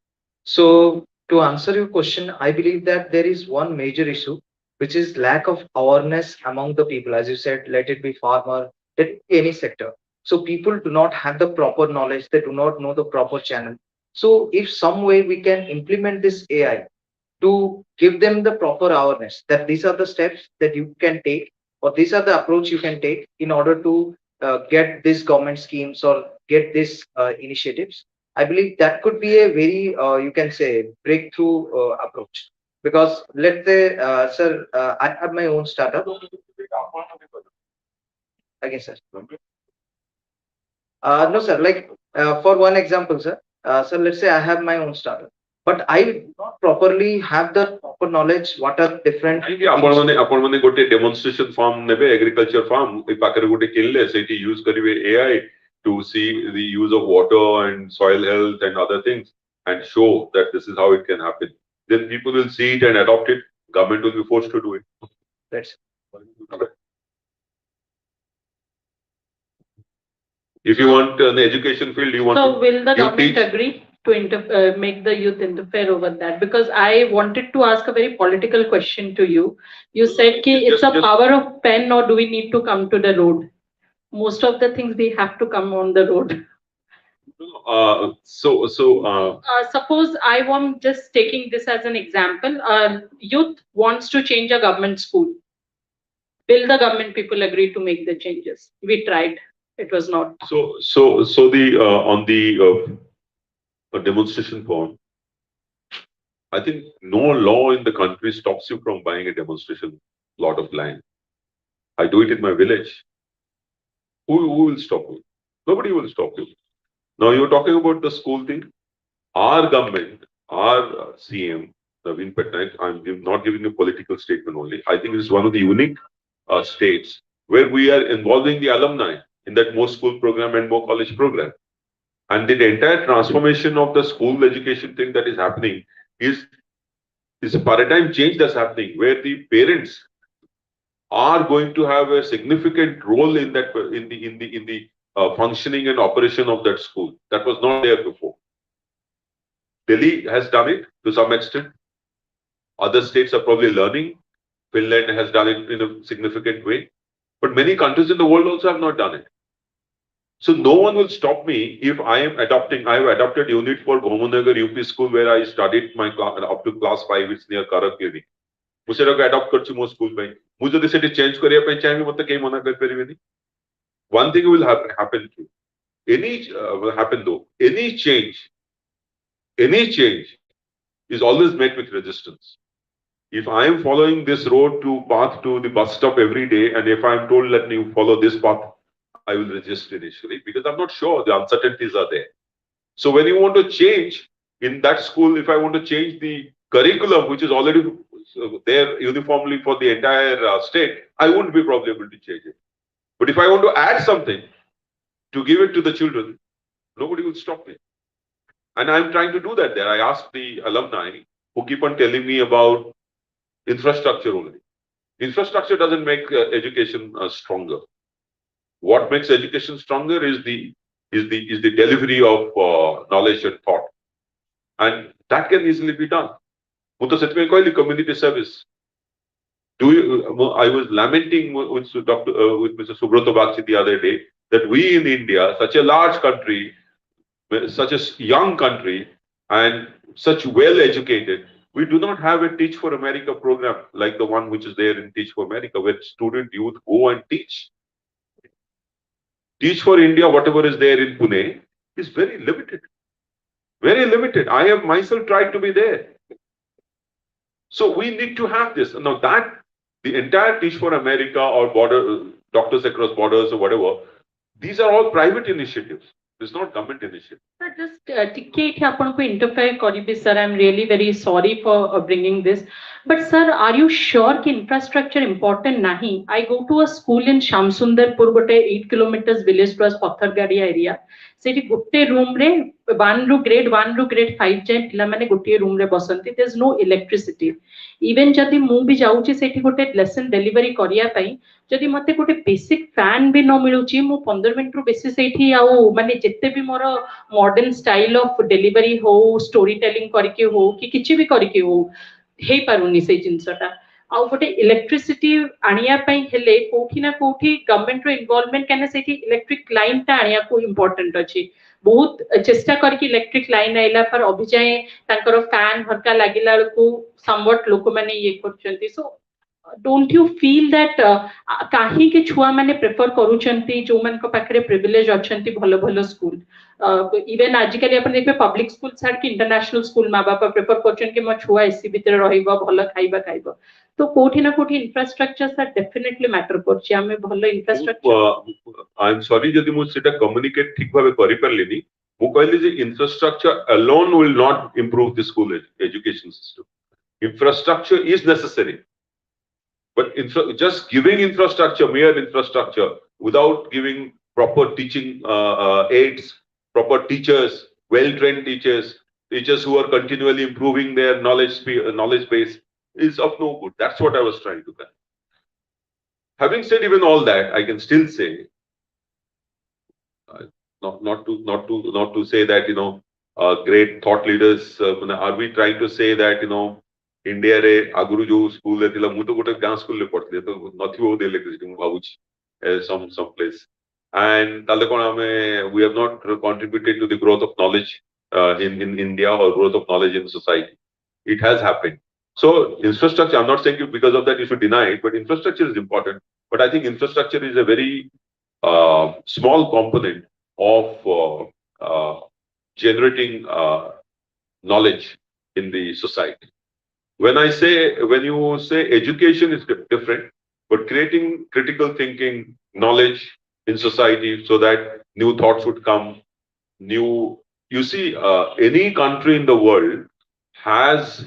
[SPEAKER 11] So to answer your question, I believe that there is one major issue, which is lack of awareness among the people. As you said, let it be farmer, let it be any sector. So people do not have the proper knowledge. They do not know the proper channel. So if some way we can implement this AI to give them the proper awareness that these are the steps that you can take, or these are the approach you can take in order to get these government schemes or get these initiatives. I believe that could be a very you can say breakthrough approach, because let's say sir, I have my own startup again sir. No, sir. Like for one example, sir. So let's say I have my own startup, but I do not properly have the proper knowledge. What are different?
[SPEAKER 2] ଆପଣ ମାନେ ଗୋଟେ demonstration farm ନେବେ agriculture farm ଏ ପାଖରେ ଗୋଟେ କିଣିଲେ ସେଇଠି use କରିବେ AI to see the use of water and soil health and other things and show that this is how it can happen. Then people will see it and adopt it. Government will be forced to do it.
[SPEAKER 11] That's
[SPEAKER 2] If you want an education field, you want
[SPEAKER 6] So
[SPEAKER 2] to,
[SPEAKER 6] will the
[SPEAKER 2] you
[SPEAKER 6] government
[SPEAKER 2] teach.
[SPEAKER 6] agree to make the youth interfere over that? Because I wanted to ask a very political question to you. You said ki it's a power of pen, or do we need to come to the road? Most of the things we have to come on the road. Suppose I am just taking this as an example. Youth wants to change a government school. Will the government people agree to make the changes? We tried. It was not.
[SPEAKER 2] So the on the demonstration form, I think no law in the country stops you from buying a demonstration lot of land. I do it in my village. Who will stop you? Nobody will stop you. Now you're talking about the school thing. Our government, our CM, Naveen Patnaik, I'm not giving a political statement only. I think it's one of the unique states where we are involving the alumni in that more school program and more college program. And the entire transformation of the school education thing that is happening is a paradigm change that's happening, where the parents are going to have a significant role in that in the functioning and operation of that school. That was not there before. Delhi has done it to some extent. Other states are probably learning. Finland has done it in a significant way. But many countries in the world also have not done it. So no one will stop me if I am adopting. I have adopted unit for Bhomanagar UP school where I studied my up to class 5. It's near Karak Clinic. ମୁଁ ସେଟାକୁ adopt କରିଛି ମୋ school ପାଇଁ ମୁଁ ଯଦି ସେଠି change କରିବା ପାଇଁ ଚାହିଁବି ମତେ କେହି ମନା କରିପାରିବେନି. One thing will happen to any will happen though. Any change is always met with resistance. If I am following this road to path to the bus stop every day, and if I am told that you follow this path, I will resist initially because I'm not sure, the uncertainties are there. So when you want to change in that school, if I want to change the curriculum, which is already there uniformly for the entire state, I wouldn't be probably able to change it. But if I want to add something to give it to the children, nobody will stop me. And I'm trying to do that there. I asked the alumni who keep on telling me about infrastructure only. Infrastructure doesn't make education stronger. What makes education stronger is the delivery of knowledge and thought, and that can easily be done. The community service. I was lamenting with Mr. Subrato Bakshi the other day that we in India, such a large country, such a young country, and such well educated, we do not have a Teach for America program like the one which is there in Teach for America, where student youth go and teach. Teach for India, whatever is there in Pune, is very limited. Very limited. I have myself tried to be there. So we need to have this. Now that the entire Teach for America or border doctors across borders or whatever, these are all private initiatives. It's not government initiative.
[SPEAKER 6] Sir, just ଟିକେ ଏଠି ଆପଣଙ୍କୁ interfere କରିବି sir. I'm really very sorry for bringing this. But sir, are you sure कि infrastructure important नहीं? I go to a school in Shamsundarpur, ଗୋଟେ 8 kilometers village plus Patharagadia area. ସେଠି ଗୋଟେ room ରେ 1 ରୁ grade 1 ରୁ grade 5 ଯାଏ ପିଲାମାନେ ଗୋଟିଏ room ରେ ବସନ୍ତି. There's no electricity. Even ଯଦି ମୁଁ ବି ଯାଉଛି ସେଠି ଗୋଟେ lesson delivery କରିବା ପାଇଁ ଯଦି ମତେ ଗୋଟେ ବେସିକ ଫ୍ୟାନ ବି ନ ମିଳୁଛି ମୁଁ 15 ମିନିଟରୁ ବେଶୀ ସେଇଠି ଆଉ ମାନେ ଯେତେ ବି ମୋର ମଡର୍ନ ଷ୍ଟାଇଲ ଅଫ ଡେଲିଭରି ହଉ ଷ୍ଟୋରି ଟେଲିଂ କରିକି ହଉ କି କିଛି ବି କରିକି ହଉ ହେଇପାରୁନି ସେଇ ଜିନିଷଟା ଆଉ ଗୋଟେ ଇଲେକ୍ଟ୍ରିସିଟି ଆଣିବା ପାଇଁ ହେଲେ କୋଉଠି ନା କୋଉଠି ଗଭର୍ଣ୍ଣମେଣ୍ଟର ଇନଭଲଭମେଣ୍ଟ କାହିଁକିନା ସେଇଠି ଇଲେକ୍ଟ୍ରିକ ଲାଇନଟା ଆଣିବାକୁ ଇମ୍ପୋର୍ଟାଣ୍ଟ ଅଛି ବହୁତ ଚେଷ୍ଟା କରିକି ଇଲେକ୍ଟ୍ରିକ ଲାଇନ ଆଇଲା ପରେ ଅଭିଯାଏ ତାଙ୍କର ଫ୍ୟାନ ହରକା ଲାଗିଲା ବେଳକୁ ସମୱଟ ଲୋକମାନେ ଇଏ କରୁଛନ୍ତି show don't you feel that କାହିଁକି ଛୁଆ ମାନେ ପ୍ରେଫର କରୁଛନ୍ତି ଯୋଉମାନଙ୍କ ପାଖରେ ପ୍ରିଭିଲେଜ ଅଛନ୍ତି ଭଲ ଭଲ ସ୍କୁଲ ଇଭେନ ଆଜିକାଲି ଆପଣ ଦେଖିବେ ପବ୍ଲିକ ସ୍କୁଲ ଛାଡିକି ଇଣ୍ଟରନ୍ୟାସନାଲ ସ୍କୁଲ ମା ବାପା ପ୍ରେଫର କରୁଛନ୍ତି କି ମୋ ଛୁଆ ଏସି ଭିତରେ ରହିବ ଭଲ ଖାଇବା ଖାଇବ ତ କୋଉଠି ନା କୋଉଠି ଇନଫ୍ରାଷ୍ଟ୍ରକ୍ଚର ସାର୍ ଡେଫିନେଟଲି ମ୍ୟାଟର କରୁଛି ଆମେ ଭଲ ଇନଫ୍ରାଷ୍ଟ୍ରକ୍ଚର
[SPEAKER 2] ଆଇ ଏମ୍ ସରି ଯଦି ମୁଁ ସେଟା କମ୍ୟୁନିକେଟ ଠିକ ଭାବେ କରିପାରିଲିନି ମୁଁ କହିଲି ଯେ infrastructure alone will not improve the school education system. Infrastructure is necessary, but just giving infrastructure, mere infrastructure, without giving proper teaching aids, proper teachers, well-trained teachers, teachers who are continually improving their knowledge base, is of no good. That's what I was trying to convey. Having said even all that, I can still say, not to say that great thought leaders. Are we trying to say that ଇଣ୍ଡିଆରେ ଆଗରୁ ଯୋଉ ସ୍କୁଲରେ ଥିଲା ମୁଁ ତ ଗୋଟେ ଗାଁ ସ୍କୁଲରେ ପଢିଥିଲି ତ ନଥିବ ବୋଧେ ଇଲେକ୍ଟ୍ରିସିଟି ମୁଁ ଭାବୁଛି some place and ତାହେଲେ କଣ ଆମେ we have not contributed to the growth of knowledge in India or growth of knowledge in society. It has happened. So infrastructure, I'm not saying because of that you should deny it, but infrastructure is important. But I think infrastructure is a very small component of generating knowledge in the society. When you say education is different, but creating critical thinking, knowledge in society so that new thoughts would come, you see, any country in the world has,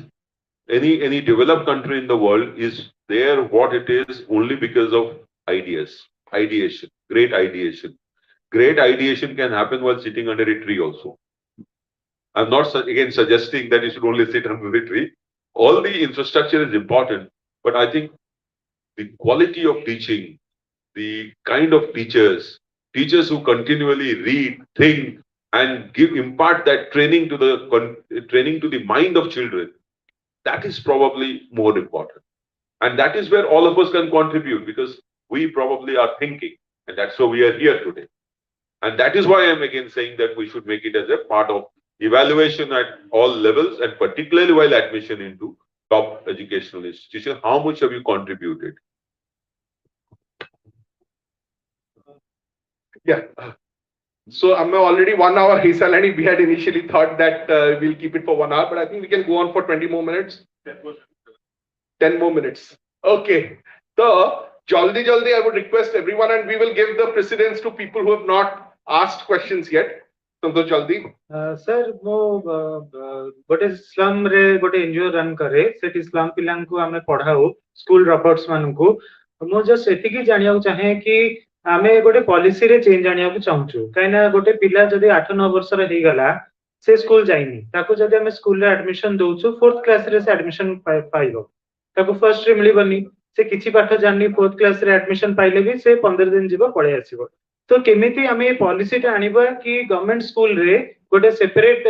[SPEAKER 2] any developed country in the world is there what it is only because of ideation, great ideation. Great ideation can happen while sitting under a tree also. I'm not again suggesting that you should only sit under the tree. All the infrastructure is important, but I think the quality of teaching, the kind of teachers who continually read, think, and impart that training to the mind of children, that is probably more important. And that is where all of us can contribute because we probably are thinking, and that's why we are here today. And that is why I'm again saying that we should make it as a part of evaluation at all levels, and particularly while admission into top educational institutions. How much have you contributed?
[SPEAKER 1] Yeah. So I'm already 1 hour Hisalani. We had initially thought that we'll keep it for 1 hour, but I think we can go on for 20 more minutes. 10 more minutes. Okay. So jaldi I would request everyone, and we will give the precedence to people who have not asked questions yet. So jaldi.
[SPEAKER 5] Sir, ମୁଁ ଗୋଟେ slum ରେ ଗୋଟେ NGO run କରେ ସେଠି slum ପିଲାଙ୍କୁ ଆମେ ପଢାଉ school ଡ୍ରପଆଉଟ୍ସ ମାନଙ୍କୁ ମୁଁ ଜଷ୍ଟ ଏତିକି ଜାଣିବାକୁ ଚାହେଁ କି ଆମେ ଗୋଟେ ପଲିସିରେ ଚେଞ୍ଜ ଆଣିବାକୁ ଚାହୁଁଛୁ କାହିଁକିନା ଗୋଟେ ପିଲା ଯଦି 8-9 ବର୍ଷର ହେଇଗଲା ସେ ସ୍କୁଲ ଯାଇନି ତାକୁ ଯଦି ଆମେ ସ୍କୁଲରେ ଆଡମିସନ ଦଉଛୁ 4th କ୍ଲାସରେ ସେ ଆଡମିସନ ପାଇବ ତାକୁ ଫର୍ଷ୍ଟରେ ମିଳିବନି ସେ କିଛି ପାଠ ଜାଣିନି 4th କ୍ଲାସରେ ଆଡମିସନ ପାଇଲେ ବି ସେ 15 ଦିନ ଯିବ ପଳେଇ ଆସିବ तो केमिति आमे पॉलिसी टा आनिबा कि गवर्नमेंट स्कूल रे गोटे सेपरेट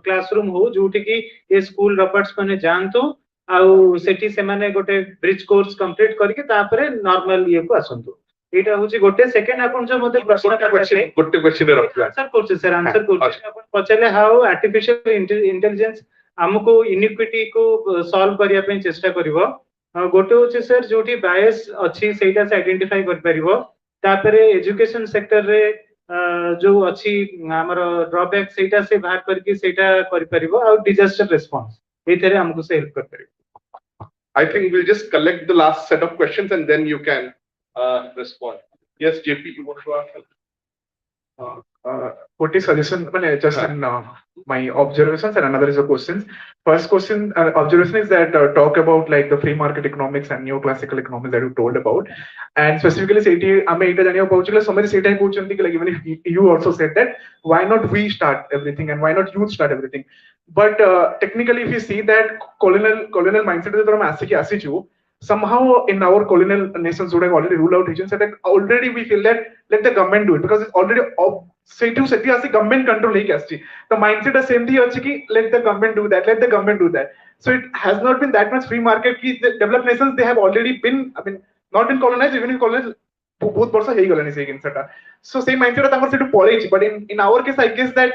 [SPEAKER 5] क्लासरूम हो जोठी कि ए स्कूल ड्रॉपआउट्स माने जानतो आउ सेठी से माने गोटे ब्रिज कोर्स कंप्लीट करके तापरे नॉर्मल ये को आसंतो एटा होची गोटे सेकंड आपण जो मते प्रश्न
[SPEAKER 1] गोटे क्वेश्चन रे रखला
[SPEAKER 5] आंसर करछ सर आंसर करछ आपण पछले हाउ आर्टिफिशियल इंटेलिजेंस हमको इनिक्विटी को सॉल्व करिया पे चेष्टा करिवो गोटे होची सर जोठी बायस अछि सेटा से आइडेंटिफाई कर परिवो तापरे एजुकेशन सेक्टर रे जो अछि हमर ड्रॉबैक सेटा से बाहर करके सेटा करि परिबो और डिजास्टर रिस्पांस एथरे हमको से हेल्प कर परिबो
[SPEAKER 1] I think we'll just collect the last set of questions and then you can respond. Yes, JP, you want to ask?
[SPEAKER 12] What is suggestion? Well, just my observations and another is a question. First question, observation is that talk about like the free market economics and neoclassical economics that you told about, and specifically say I'm somebody said like even if you also said that why not we start everything and why not you start everything, but technically if you see that colonial mindset is somehow in our colonial nations would have already ruled out regions that already we feel that let the government do it because it's already government control the mindset is same thing let the government do that, let the government do that. So it has not been that much free market. The developed nations, they have already been, I mean, not been colonized, even in colonized both ବର୍ଷ ହେଇଗଲାଣି ସେଇ ଜିନିଷଟା. So same mindset ତାଙ୍କର ସେଠୁ ପଳେଇଛି, but in our case I guess that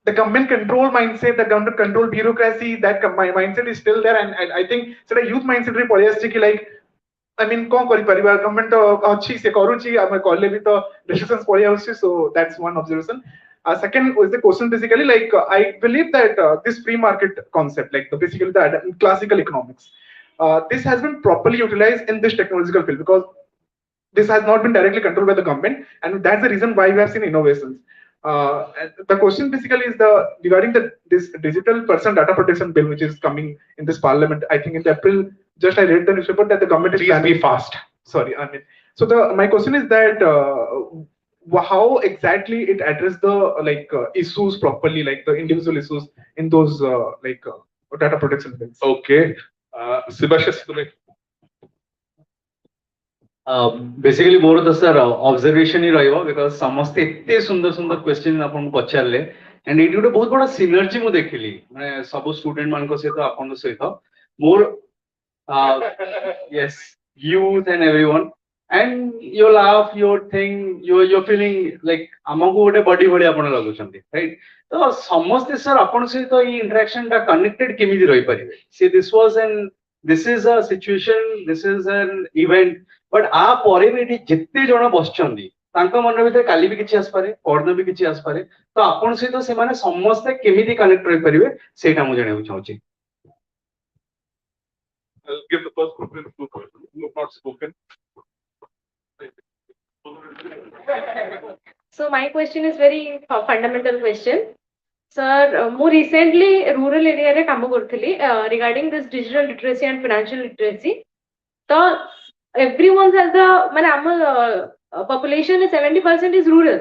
[SPEAKER 12] the government control mindset, the government control bureaucracy, that mindset is still there, and I think ସେଟା youth mindset ରେ ପଳେଇ ଆସିଛି କି like I mean କଣ କରିପାରିବା, government ତ ଅଛି ସେ କରୁଛି, ଆମେ କଲେ ବି ତ decisions ପଳେଇ ଆସୁଛି. So that's one observation. Second was the question basically like I believe that this free market concept, like basically the classical economics, this has been properly utilized in this technological field because this has not been directly controlled by the government, and that's the reason why we have seen innovations. The question basically is regarding this digital person data protection bill which is coming in this parliament. I think in April, just I read the newspaper that the government is planning.
[SPEAKER 1] Please be fast.
[SPEAKER 12] Sorry, I mean, so my question is that how exactly it address the issues properly, like the individual issues in those data protection bills.
[SPEAKER 1] Okay. Subhashis,
[SPEAKER 13] basically मोर तो sir observation ही रहिबो because समस्त एते सुंदर सुंदर question आपन पचारले and eighty गोटे बहुत बड़ा सिनर्जी मु देखिली माने सब स्टूडेंट मान को सहित आपन सहित मोर yes youth and everyone and your laugh your thing your feeling like हमको गोटे बॉडी भली आपन लागुछंती राइट. तो समस्त सर आपन सहित ई इंटरेक्शन ता कनेक्टेड केमिति रहि परिबे see this is a situation, this is an event, but आ परे भी एटी जिते जण बसचंदी तांका मन भीतर काली भी किछि आसपारे, परन भी किछि आसपारे, तो आपन सहित से माने समस्त केमिति कनेक्ट रहि परिबे सेटा मु जानिबो चाहूची.
[SPEAKER 1] I'll give the first preference to who have not spoken.
[SPEAKER 4] So my question is very fundamental question. Sir, more recently rural area रे काम करथली regarding this digital literacy and financial literacy. So everyone has the माने our population is 70% is rural.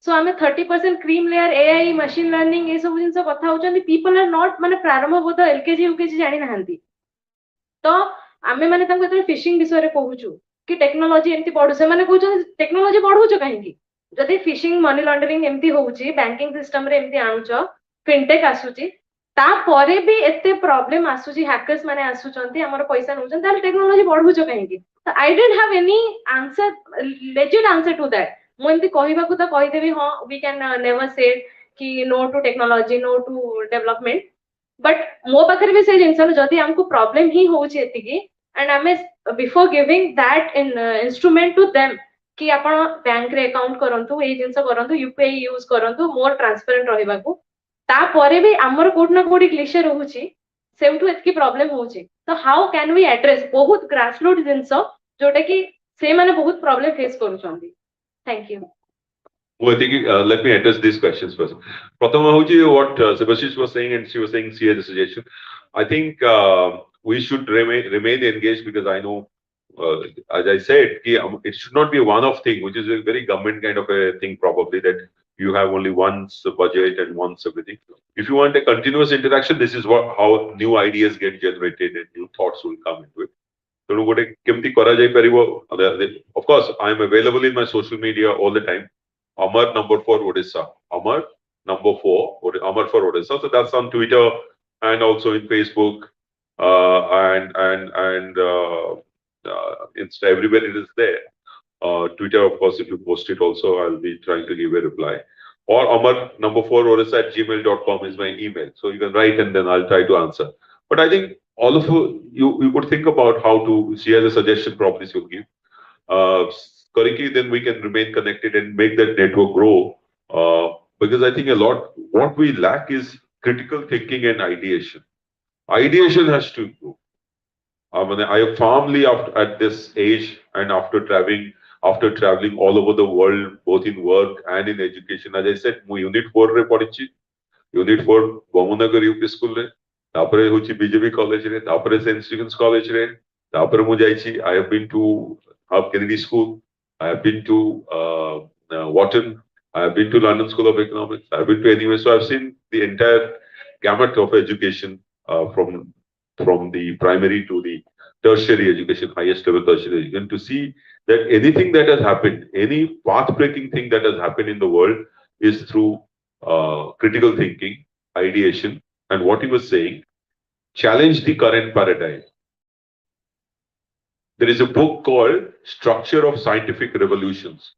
[SPEAKER 4] So आमे 30% cream layer AI machine learning ये सब जिनसे कथा होचंदी people are not माने प्रारंभ बोध LKG UKG जानि नहंती. तो आमे माने तांको एतरे फिशिंग विषय रे कहूछु कि टेक्नोलॉजी एमती पढु से माने कहउछन टेक्नोलॉजी पढुछ काहेकि जदि फिशिंग मनी लॉन्ड्रिंग एमती होउची बैंकिंग सिस्टम रे एमती आनुछ फिनटेक आसुची ता परे भी एते प्रॉब्लम आसुची हैकर्स माने आसुचंती हमर पैसा नउचन ताले टेक्नोलॉजी पढुछ काहेकि. तो I didn't have any answer legit answer to that. मु एमती कहिबा को त कहि देबी हां वी कैन नेवर से कि no to technology, no to development, but मो पाखरे भी से जिंस जदि हमको प्रॉब्लम ही होउची एतिकी एंड आमे before giving that instrument to them कि आपण बैंक रे अकाउंट करंतु ए जिंस करंतु यूपीआई यूज करंतु मोर ट्रांसपेरेंट रहिबा को ता परे भी हमर कोड ना कोड ग्लिचर होउची सेमटू एतकी प्रॉब्लम होउची. तो हाउ कैन वी एड्रेस बहुत ग्रासरूट जिंस जोटा कि से माने बहुत प्रॉब्लम फेस करूचंदी. Thank you.
[SPEAKER 2] Well, I think let me address these questions first. Pratama Hoji, what Subhashish was saying, and she was saying C as a suggestion. I think we should remain engaged because I know, as I said, it should not be a one-off thing, which is a very government kind of a thing, probably that you have only once a budget and once everything. If you want a continuous interaction, this is how new ideas get generated and new thoughts will come into it. So, of course, I am available in my social media all the time. Amar #4 Odisha. Amar #4 Amar for Odisha. So that's on Twitter and also in Facebook and Insta. Everywhere it is there. Twitter, of course, if you post it also, I'll be trying to give a reply. Or Amar #4 Odisha @gmail.com is my email. So you can write and then I'll try to answer. But I think all of you could think about how to share the suggestion properties you'll give. Correctly, then we can remain connected and make that network grow. Because I think what we lack is critical thinking and ideation. Ideation has to improve. I am firmly at this age and after traveling after traveling all over the world, both in work and in education. As I said, mu Unit 4 re padichi. Unit 4 Bhamanagar UP School re. Tapare hochi BJP College re. Tapare St. Stephen's College re. Tapare mu jaichi. I have been to Kennedy School. I have been to Wharton. I have been to London School of Economics. I have been to anywhere. So I've seen the entire gamut of education from the primary to the tertiary education, highest level tertiary education, to see that anything that has happened, any path-breaking thing that has happened in the world is through critical thinking, ideation, and what he was saying, challenge the current paradigm. There is a book called Structure of Scientific Revolutions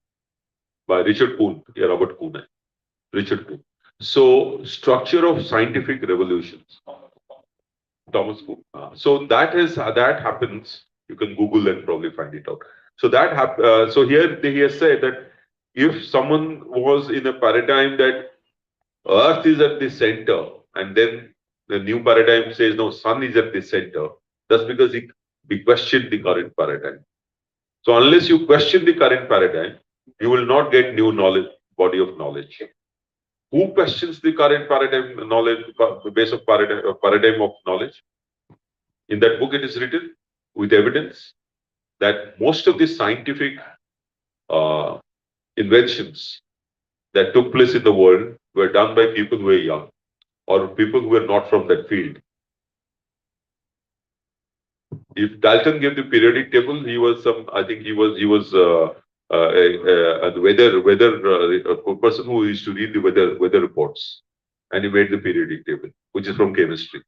[SPEAKER 2] by Richard Kuhn, yeah, Robert Kuhn, Richard Kuhn. So, Structure of Scientific Revolutions, Thomas Kuhn. So that happens. You can Google and probably find it out. So so here he has said that if someone was in a paradigm that Earth is at the center, and then the new paradigm says no, Sun is at the center, that's because we questioned the current paradigm. So unless you question the current paradigm, you will not get new knowledge, body of knowledge. Who questions the current paradigm knowledge, the base of paradigm of knowledge? In that book, it is written with evidence that most of the scientific inventions that took place in the world were done by people who were young or people who were not from that field. If Dalton gave the periodic table, he was a person who used to read the weather reports, and he made the periodic table, which is from chemistry.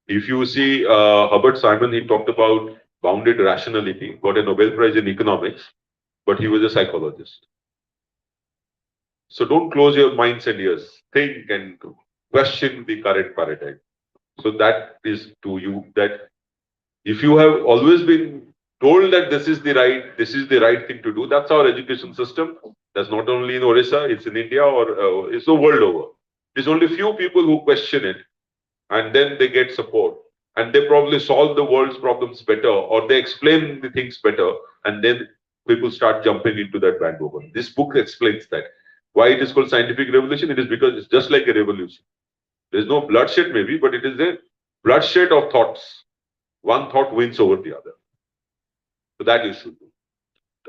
[SPEAKER 2] If you see Herbert Simon, he talked about bounded rationality, got a Nobel Prize in economics, but he was a psychologist. So don't close your minds and ears. Think and question the current paradigm. So that is to you that if you have always been told that this is the right thing to do, that's our education system. That's not only in Orissa, it's in India or it's the world over. There's only few people who question it, and then they get support, and they probably solve the world's problems better, or they explain the things better, and then people start jumping into that bandwagon. This book explains that. Why it is called scientific revolution? It is because it's just like a revolution. There's no bloodshed maybe, but it is a bloodshed of thoughts. One thought wins over the other. So that you should do.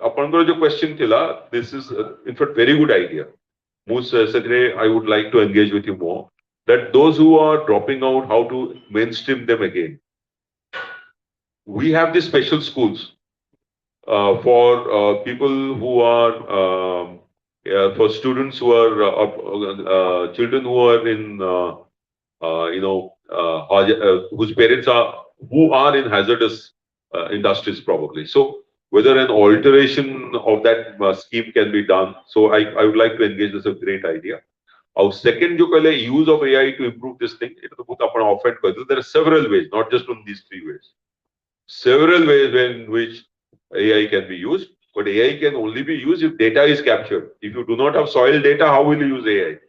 [SPEAKER 2] Apangar jo question thila, this is in fact very good idea. I would like to engage with you more. That those who are dropping out, how to mainstream them again. We have these special schools for people who are for students who are children who are in whose parents are in hazardous industries probably. So whether an alteration of that scheme can be done. So I would like to engage. This is a great idea. Our second use of AI to improve this thing, there are several ways, not just from these three ways. Several ways in which AI can be used, but AI can only be used if data is captured. If you do not have soil data, how will you use AI?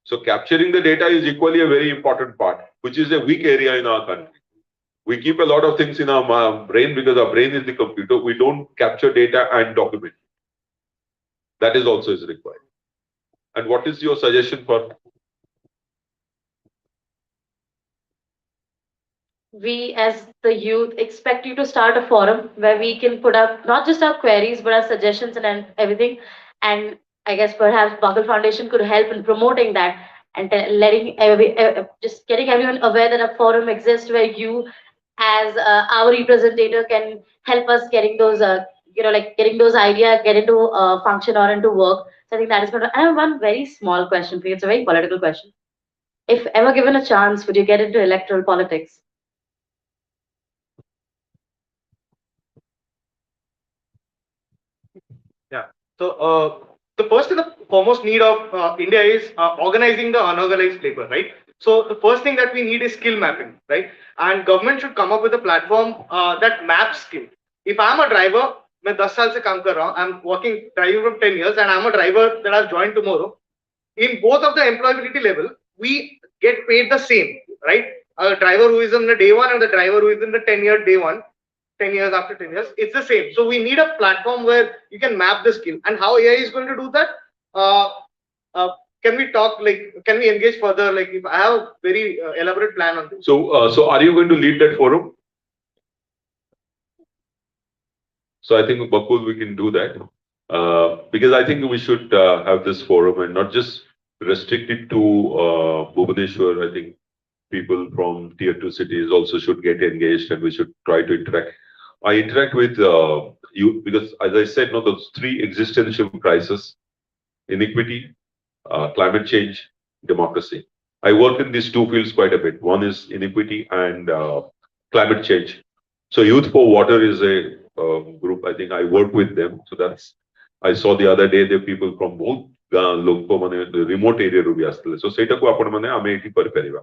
[SPEAKER 2] So capturing the data is equally a very important part, which is a weak area in our country. We keep a lot of things in our brain because our brain is the computer. We don't capture data and document. That is also is required. And what is your suggestion for?
[SPEAKER 3] We as the youth expect you to start a forum where we can put up not just our queries but our suggestions and everything. And I guess perhaps Bakul Foundation could help in promoting that and just getting everyone aware that a forum exists where you as our representative can help us getting those getting those ideas get into function or into work. So I think that is going to. I have one very small question for you. It's a very political question. If ever given a chance, would you get into electoral politics?
[SPEAKER 9] Yeah. So the first and the foremost need of India is organizing the unorganized labor, right? So the first thing that we need is skill mapping, right? And government should come up with a platform that maps skill. If I'm a driver, मैं 10 साल से काम कर रहा हूँ, I'm working driving from 10 years, and I'm a driver that I've joined tomorrow. In both of the employability level, we get paid the same, right? A driver who is in the day one and the driver who is in the 10-year day one, 10 years, after 10 years, it's the same. So we need a platform where you can map the skill, and how AI is going to do that. Uh, uh, can we talk, like, can we engage further? Like, if I have a very elaborate plan on this.
[SPEAKER 2] So are you going to lead that forum? So I think Bakul, we can do that because I think we should have this forum and not just restrict it to Bhubaneswar. I think people from tier 2 cities also should get engaged, and we should try to interact. I interact with you because, as I said, no, those three existential crises: inequity, climate change, democracy. I work in these two fields quite a bit. One is inequity and climate change. So Youth for Water is a group. I think I work with them. So that's, I saw the other day the people from both the remote area ru bi astile. So seitaku apun mane ame eti karipariba.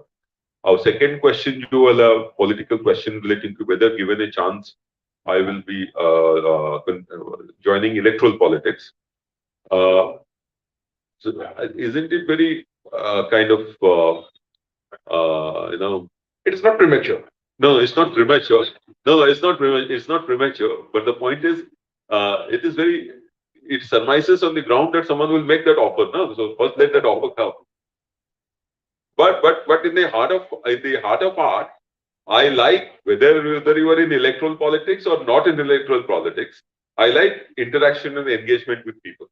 [SPEAKER 2] Our second question, you will have political question relating to whether given a chance, I will be joining electoral politics. So isn't it very kind of, you know,
[SPEAKER 1] It's not premature.
[SPEAKER 2] no, it's not premature. No, it's not premature. It's not premature. But the point is, it is very, it surmises on the ground that someone will make that offer. No, so first let that offer come. But in the heart of art, I like whether you are in electoral politics or not in electoral politics. I like interaction and engagement with people,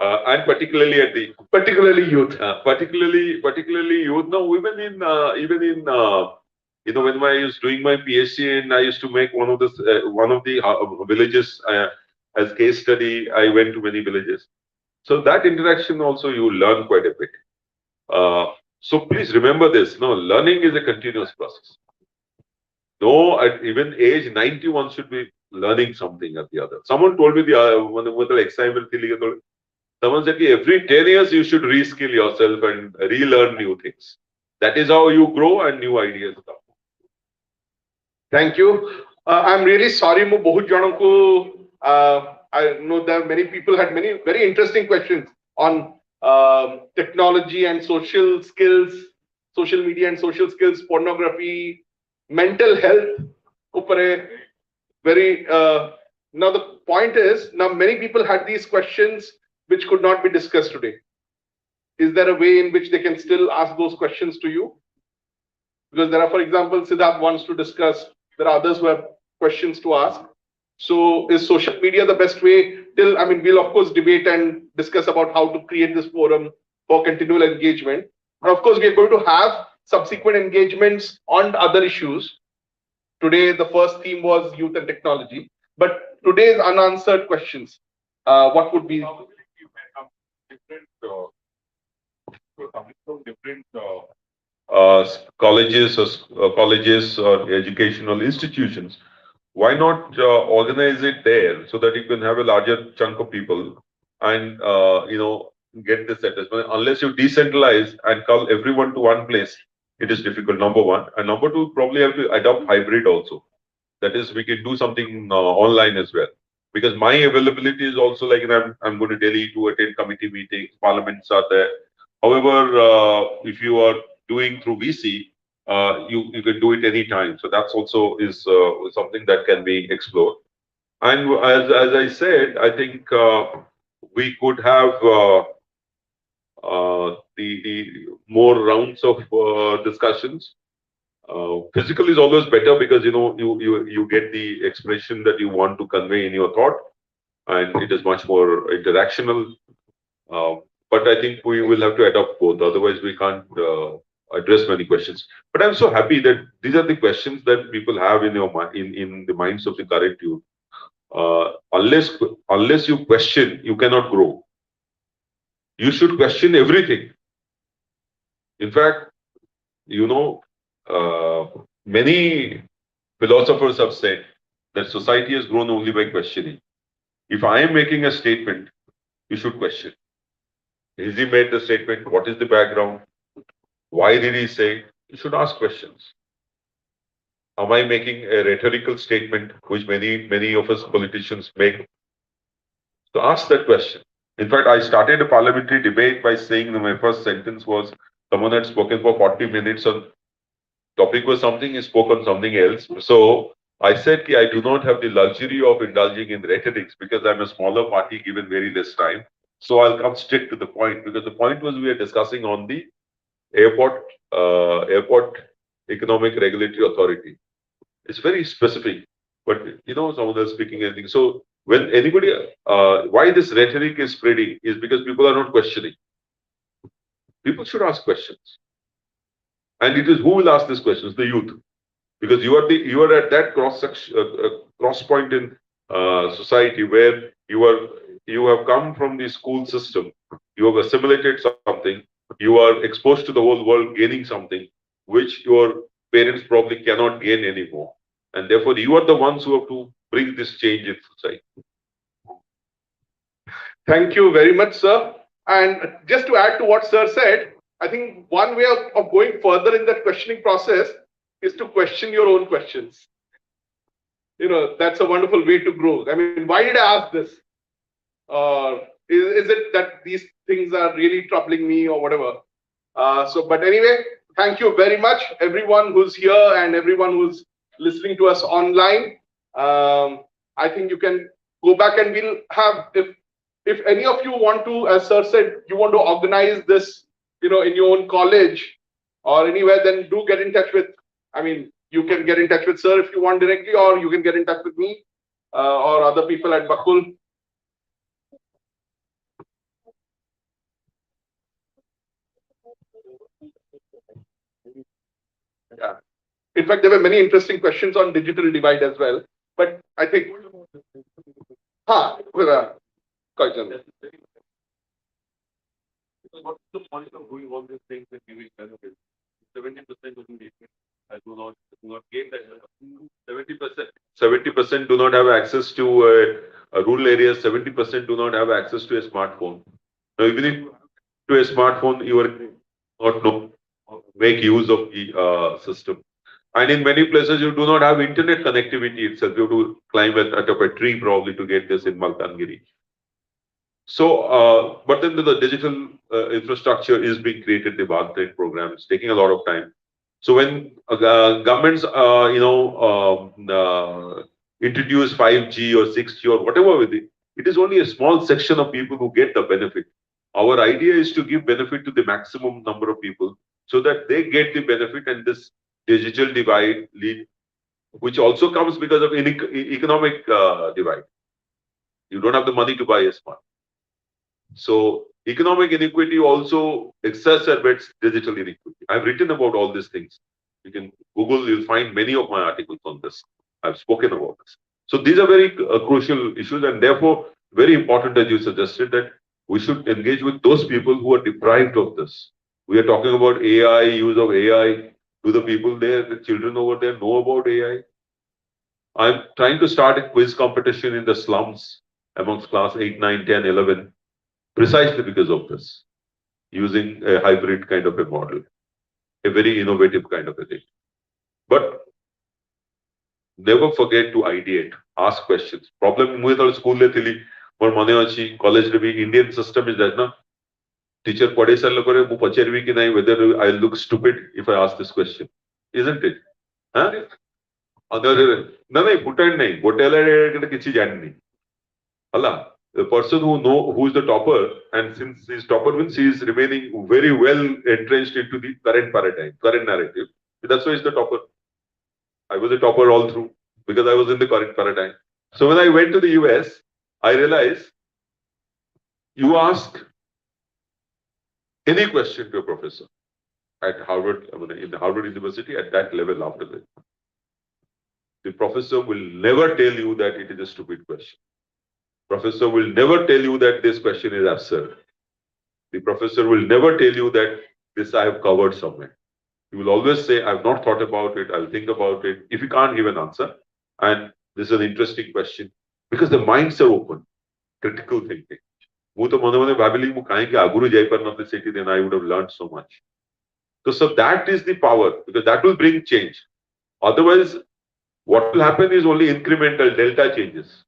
[SPEAKER 2] and particularly youth. Particularly youth. No, even in you know, when I was doing my PhD and I used to make one of the villages as case study. I went to many villages, so that interaction also you learn quite a bit. So please remember this. No, learning is a continuous process. No, at even age 91 should be learning something or the other. Someone told me someone said every 10 years you should reskill yourself and relearn new things. That is how you grow and new ideas come.
[SPEAKER 1] Thank you. I'm really sorry, Mo bahut janon ko, I know that many people had many very interesting questions on technology and social skills, social media and social skills, pornography, mental health. Upare, very now the point is, now many people had these questions which could not be discussed today. Is there a way in which they can still ask those questions to you? Because there are, for example, Siddharth wants to discuss, there are others who have questions to ask. So is social media the best way? Till, I mean, we'll of course debate and discuss about how to create this forum for continual engagement. And of course, we are going to have subsequent engagements on other issues. Today, the first theme was youth and technology, but today's unanswered questions, what would be?
[SPEAKER 2] Coming from different colleges or educational institutions. Why not organize it there so that you can have a larger chunk of people and you know, get this satisfaction? Unless you decentralize and call everyone to one place, it is difficult. Number one, and number two, probably have to adopt hybrid also. That is, we can do something online as well. Because my availability is also like, I'm going to Delhi to attend committee meetings, parliaments are there. However, if you are doing through VC, you can do it anytime. So that's also is something that can be explored. And as I said, I think we could have the more rounds of discussions. Physical is always better because you get the expression that you want to convey in your thought, and it is much more interactional. But I think we will have to adopt both. Otherwise, we can't address many questions. But I'm so happy that these are the questions that people have in in the minds of the current youth. Unless you question, you cannot grow. You should question everything. In fact, many philosophers have said that society has grown only by questioning. If I am making a statement, you should question. Has he made the statement? What is the background? Why did he say it? You should ask questions. Am I making a rhetorical statement, which many of us politicians make? So ask that question. In fact, I started a parliamentary debate by saying that my first sentence was, someone had spoken for 40 minutes on topic was something, he spoke on something else. So I said I do not have the luxury of indulging in rhetorics because I'm a smaller party given very less time. So I'll come straight to the point, because the point was we are discussing on the airport economic regulatory authority. It's very specific, but someone else speaking anything. So when anybody, why this rhetoric is spreading is because people are not questioning. People should ask questions, and it is who will ask these questions? The youth, because you are at that cross point in society where you have come from the school system, you have assimilated something, you are exposed to the whole world, gaining something which your parents probably cannot gain anymore, and therefore you are the ones who have to bring this change in society.
[SPEAKER 1] Thank you very much, sir. And just to add to what sir said, I think one way of going further in that questioning process is to question your own questions. That's a wonderful way to grow. I mean, why did I ask this? Or is it that these things are really troubling me or whatever? But anyway, thank you very much, everyone who's here and everyone who's listening to us online. I think you can go back and we'll have, if any of you want to, as sir said, you want to organize this, in your own college or anywhere, then do get in touch with, you can get in touch with sir if you want directly, or you can get in touch with me or other people at Bakul. Yeah. In fact, there were many interesting questions on digital divide as well. But I think, quite general.
[SPEAKER 2] What's the point of doing all these things and giving benefits? 70% do not gain that. 70% do not have access to rural areas. 70% do not have access to a smartphone. Now, even if to a smartphone, you are not make use of the system. And in many places, you do not have internet connectivity itself. You have to climb atop a tree probably to get this in Malkangiri. So, but then the digital infrastructure is being created. The Bharat program is taking a lot of time. So when governments, introduce 5G or 6G or whatever with it, it is only a small section of people who get the benefit. Our idea is to give benefit to the maximum number of people so that they get the benefit, and this digital divide which also comes because of economic divide. You don't have the money to buy a smartphone. So economic inequity also exacerbates digital inequity. I've written about all these things. You can Google, you'll find many of my articles on this. I've spoken about this. So these are very crucial issues, and therefore very important that you suggested that we should engage with those people who are deprived of this. We are talking about AI, use of AI. Do the people there, the children over there know about AI? I'm trying to start a quiz competition in the slums amongst class 8, 9, 10, 11. Precisely because of this, using a hybrid kind of a model, a very innovative kind of a thing. But never forget to ideate, ask questions. Problem with school college Indian system is that na teacher padhe sarla kare mu pacharvi ki nahi whether I look stupid if I ask this question, isn't it? Huh? Other no important nahi gotela kichi janni. Allah. The person who is the topper, and since he's topper means he is remaining very well entrenched into the current paradigm, current narrative. That's why he's the topper. I was a topper all through because I was in the current paradigm. So when I went to the US, I realized you ask any question to a professor at Harvard, in Harvard University at that level after that. The professor will never tell you that it is a stupid question. Professor will never tell you that this question is absurd. The professor will never tell you that this I have covered somewhere. He will always say, I've not thought about it, I'll think about it. If you can't give an answer, and this is an interesting question, because the minds are open, critical thinking. Then I would have learned so much. So that is the power, because that will bring change. Otherwise, what will happen is only incremental delta changes.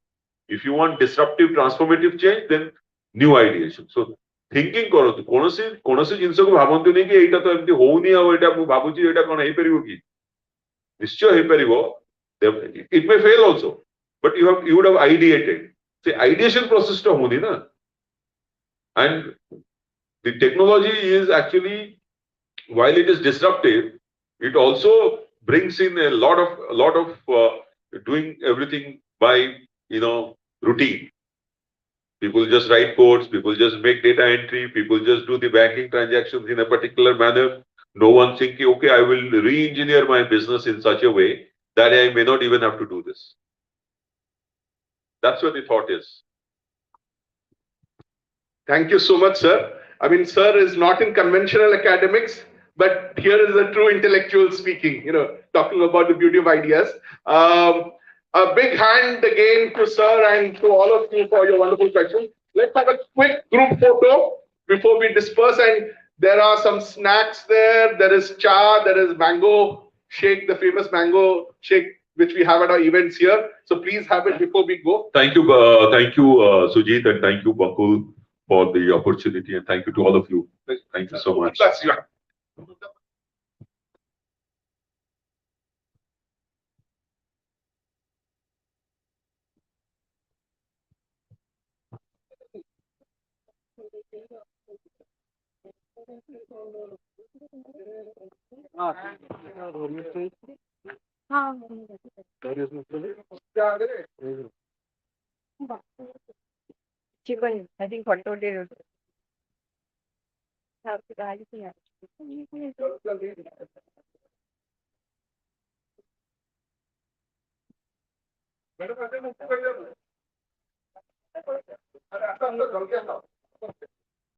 [SPEAKER 2] If you want disruptive, transformative change, then new ideation. So thinking karo, konosi jinso ko bhabantu nahi ki eita to emti houni abo eta mu bhabuchi eta kon hei paribo ki. Nishchoy hei paribo. It may fail also, but you would have ideated. See, ideation process to honi na. And the technology is actually, while it is disruptive, it also brings in a lot of doing everything by routine. People just write codes, people just make data entry, people just do the banking transactions in a particular manner. No one thinking, okay, I will re-engineer my business in such a way that I may not even have to do this. That's what the thought is.
[SPEAKER 1] Thank you so much, sir. I mean, sir is not in conventional academics, but here is a true intellectual speaking, talking about the beauty of ideas. A big hand again to sir and to all of you for your wonderful questions. Let's have a quick group photo before we disperse. And there are some snacks there. There is cha, there is mango shake, the famous mango shake, which we have at our events here. So please have it before we go.
[SPEAKER 2] Thank you, Sujit, and thank you, Bakul, for the opportunity, and thank you to all of you. Thank you so much.
[SPEAKER 1] Bless you.
[SPEAKER 4] Chicken, I think photo did.
[SPEAKER 1] Madam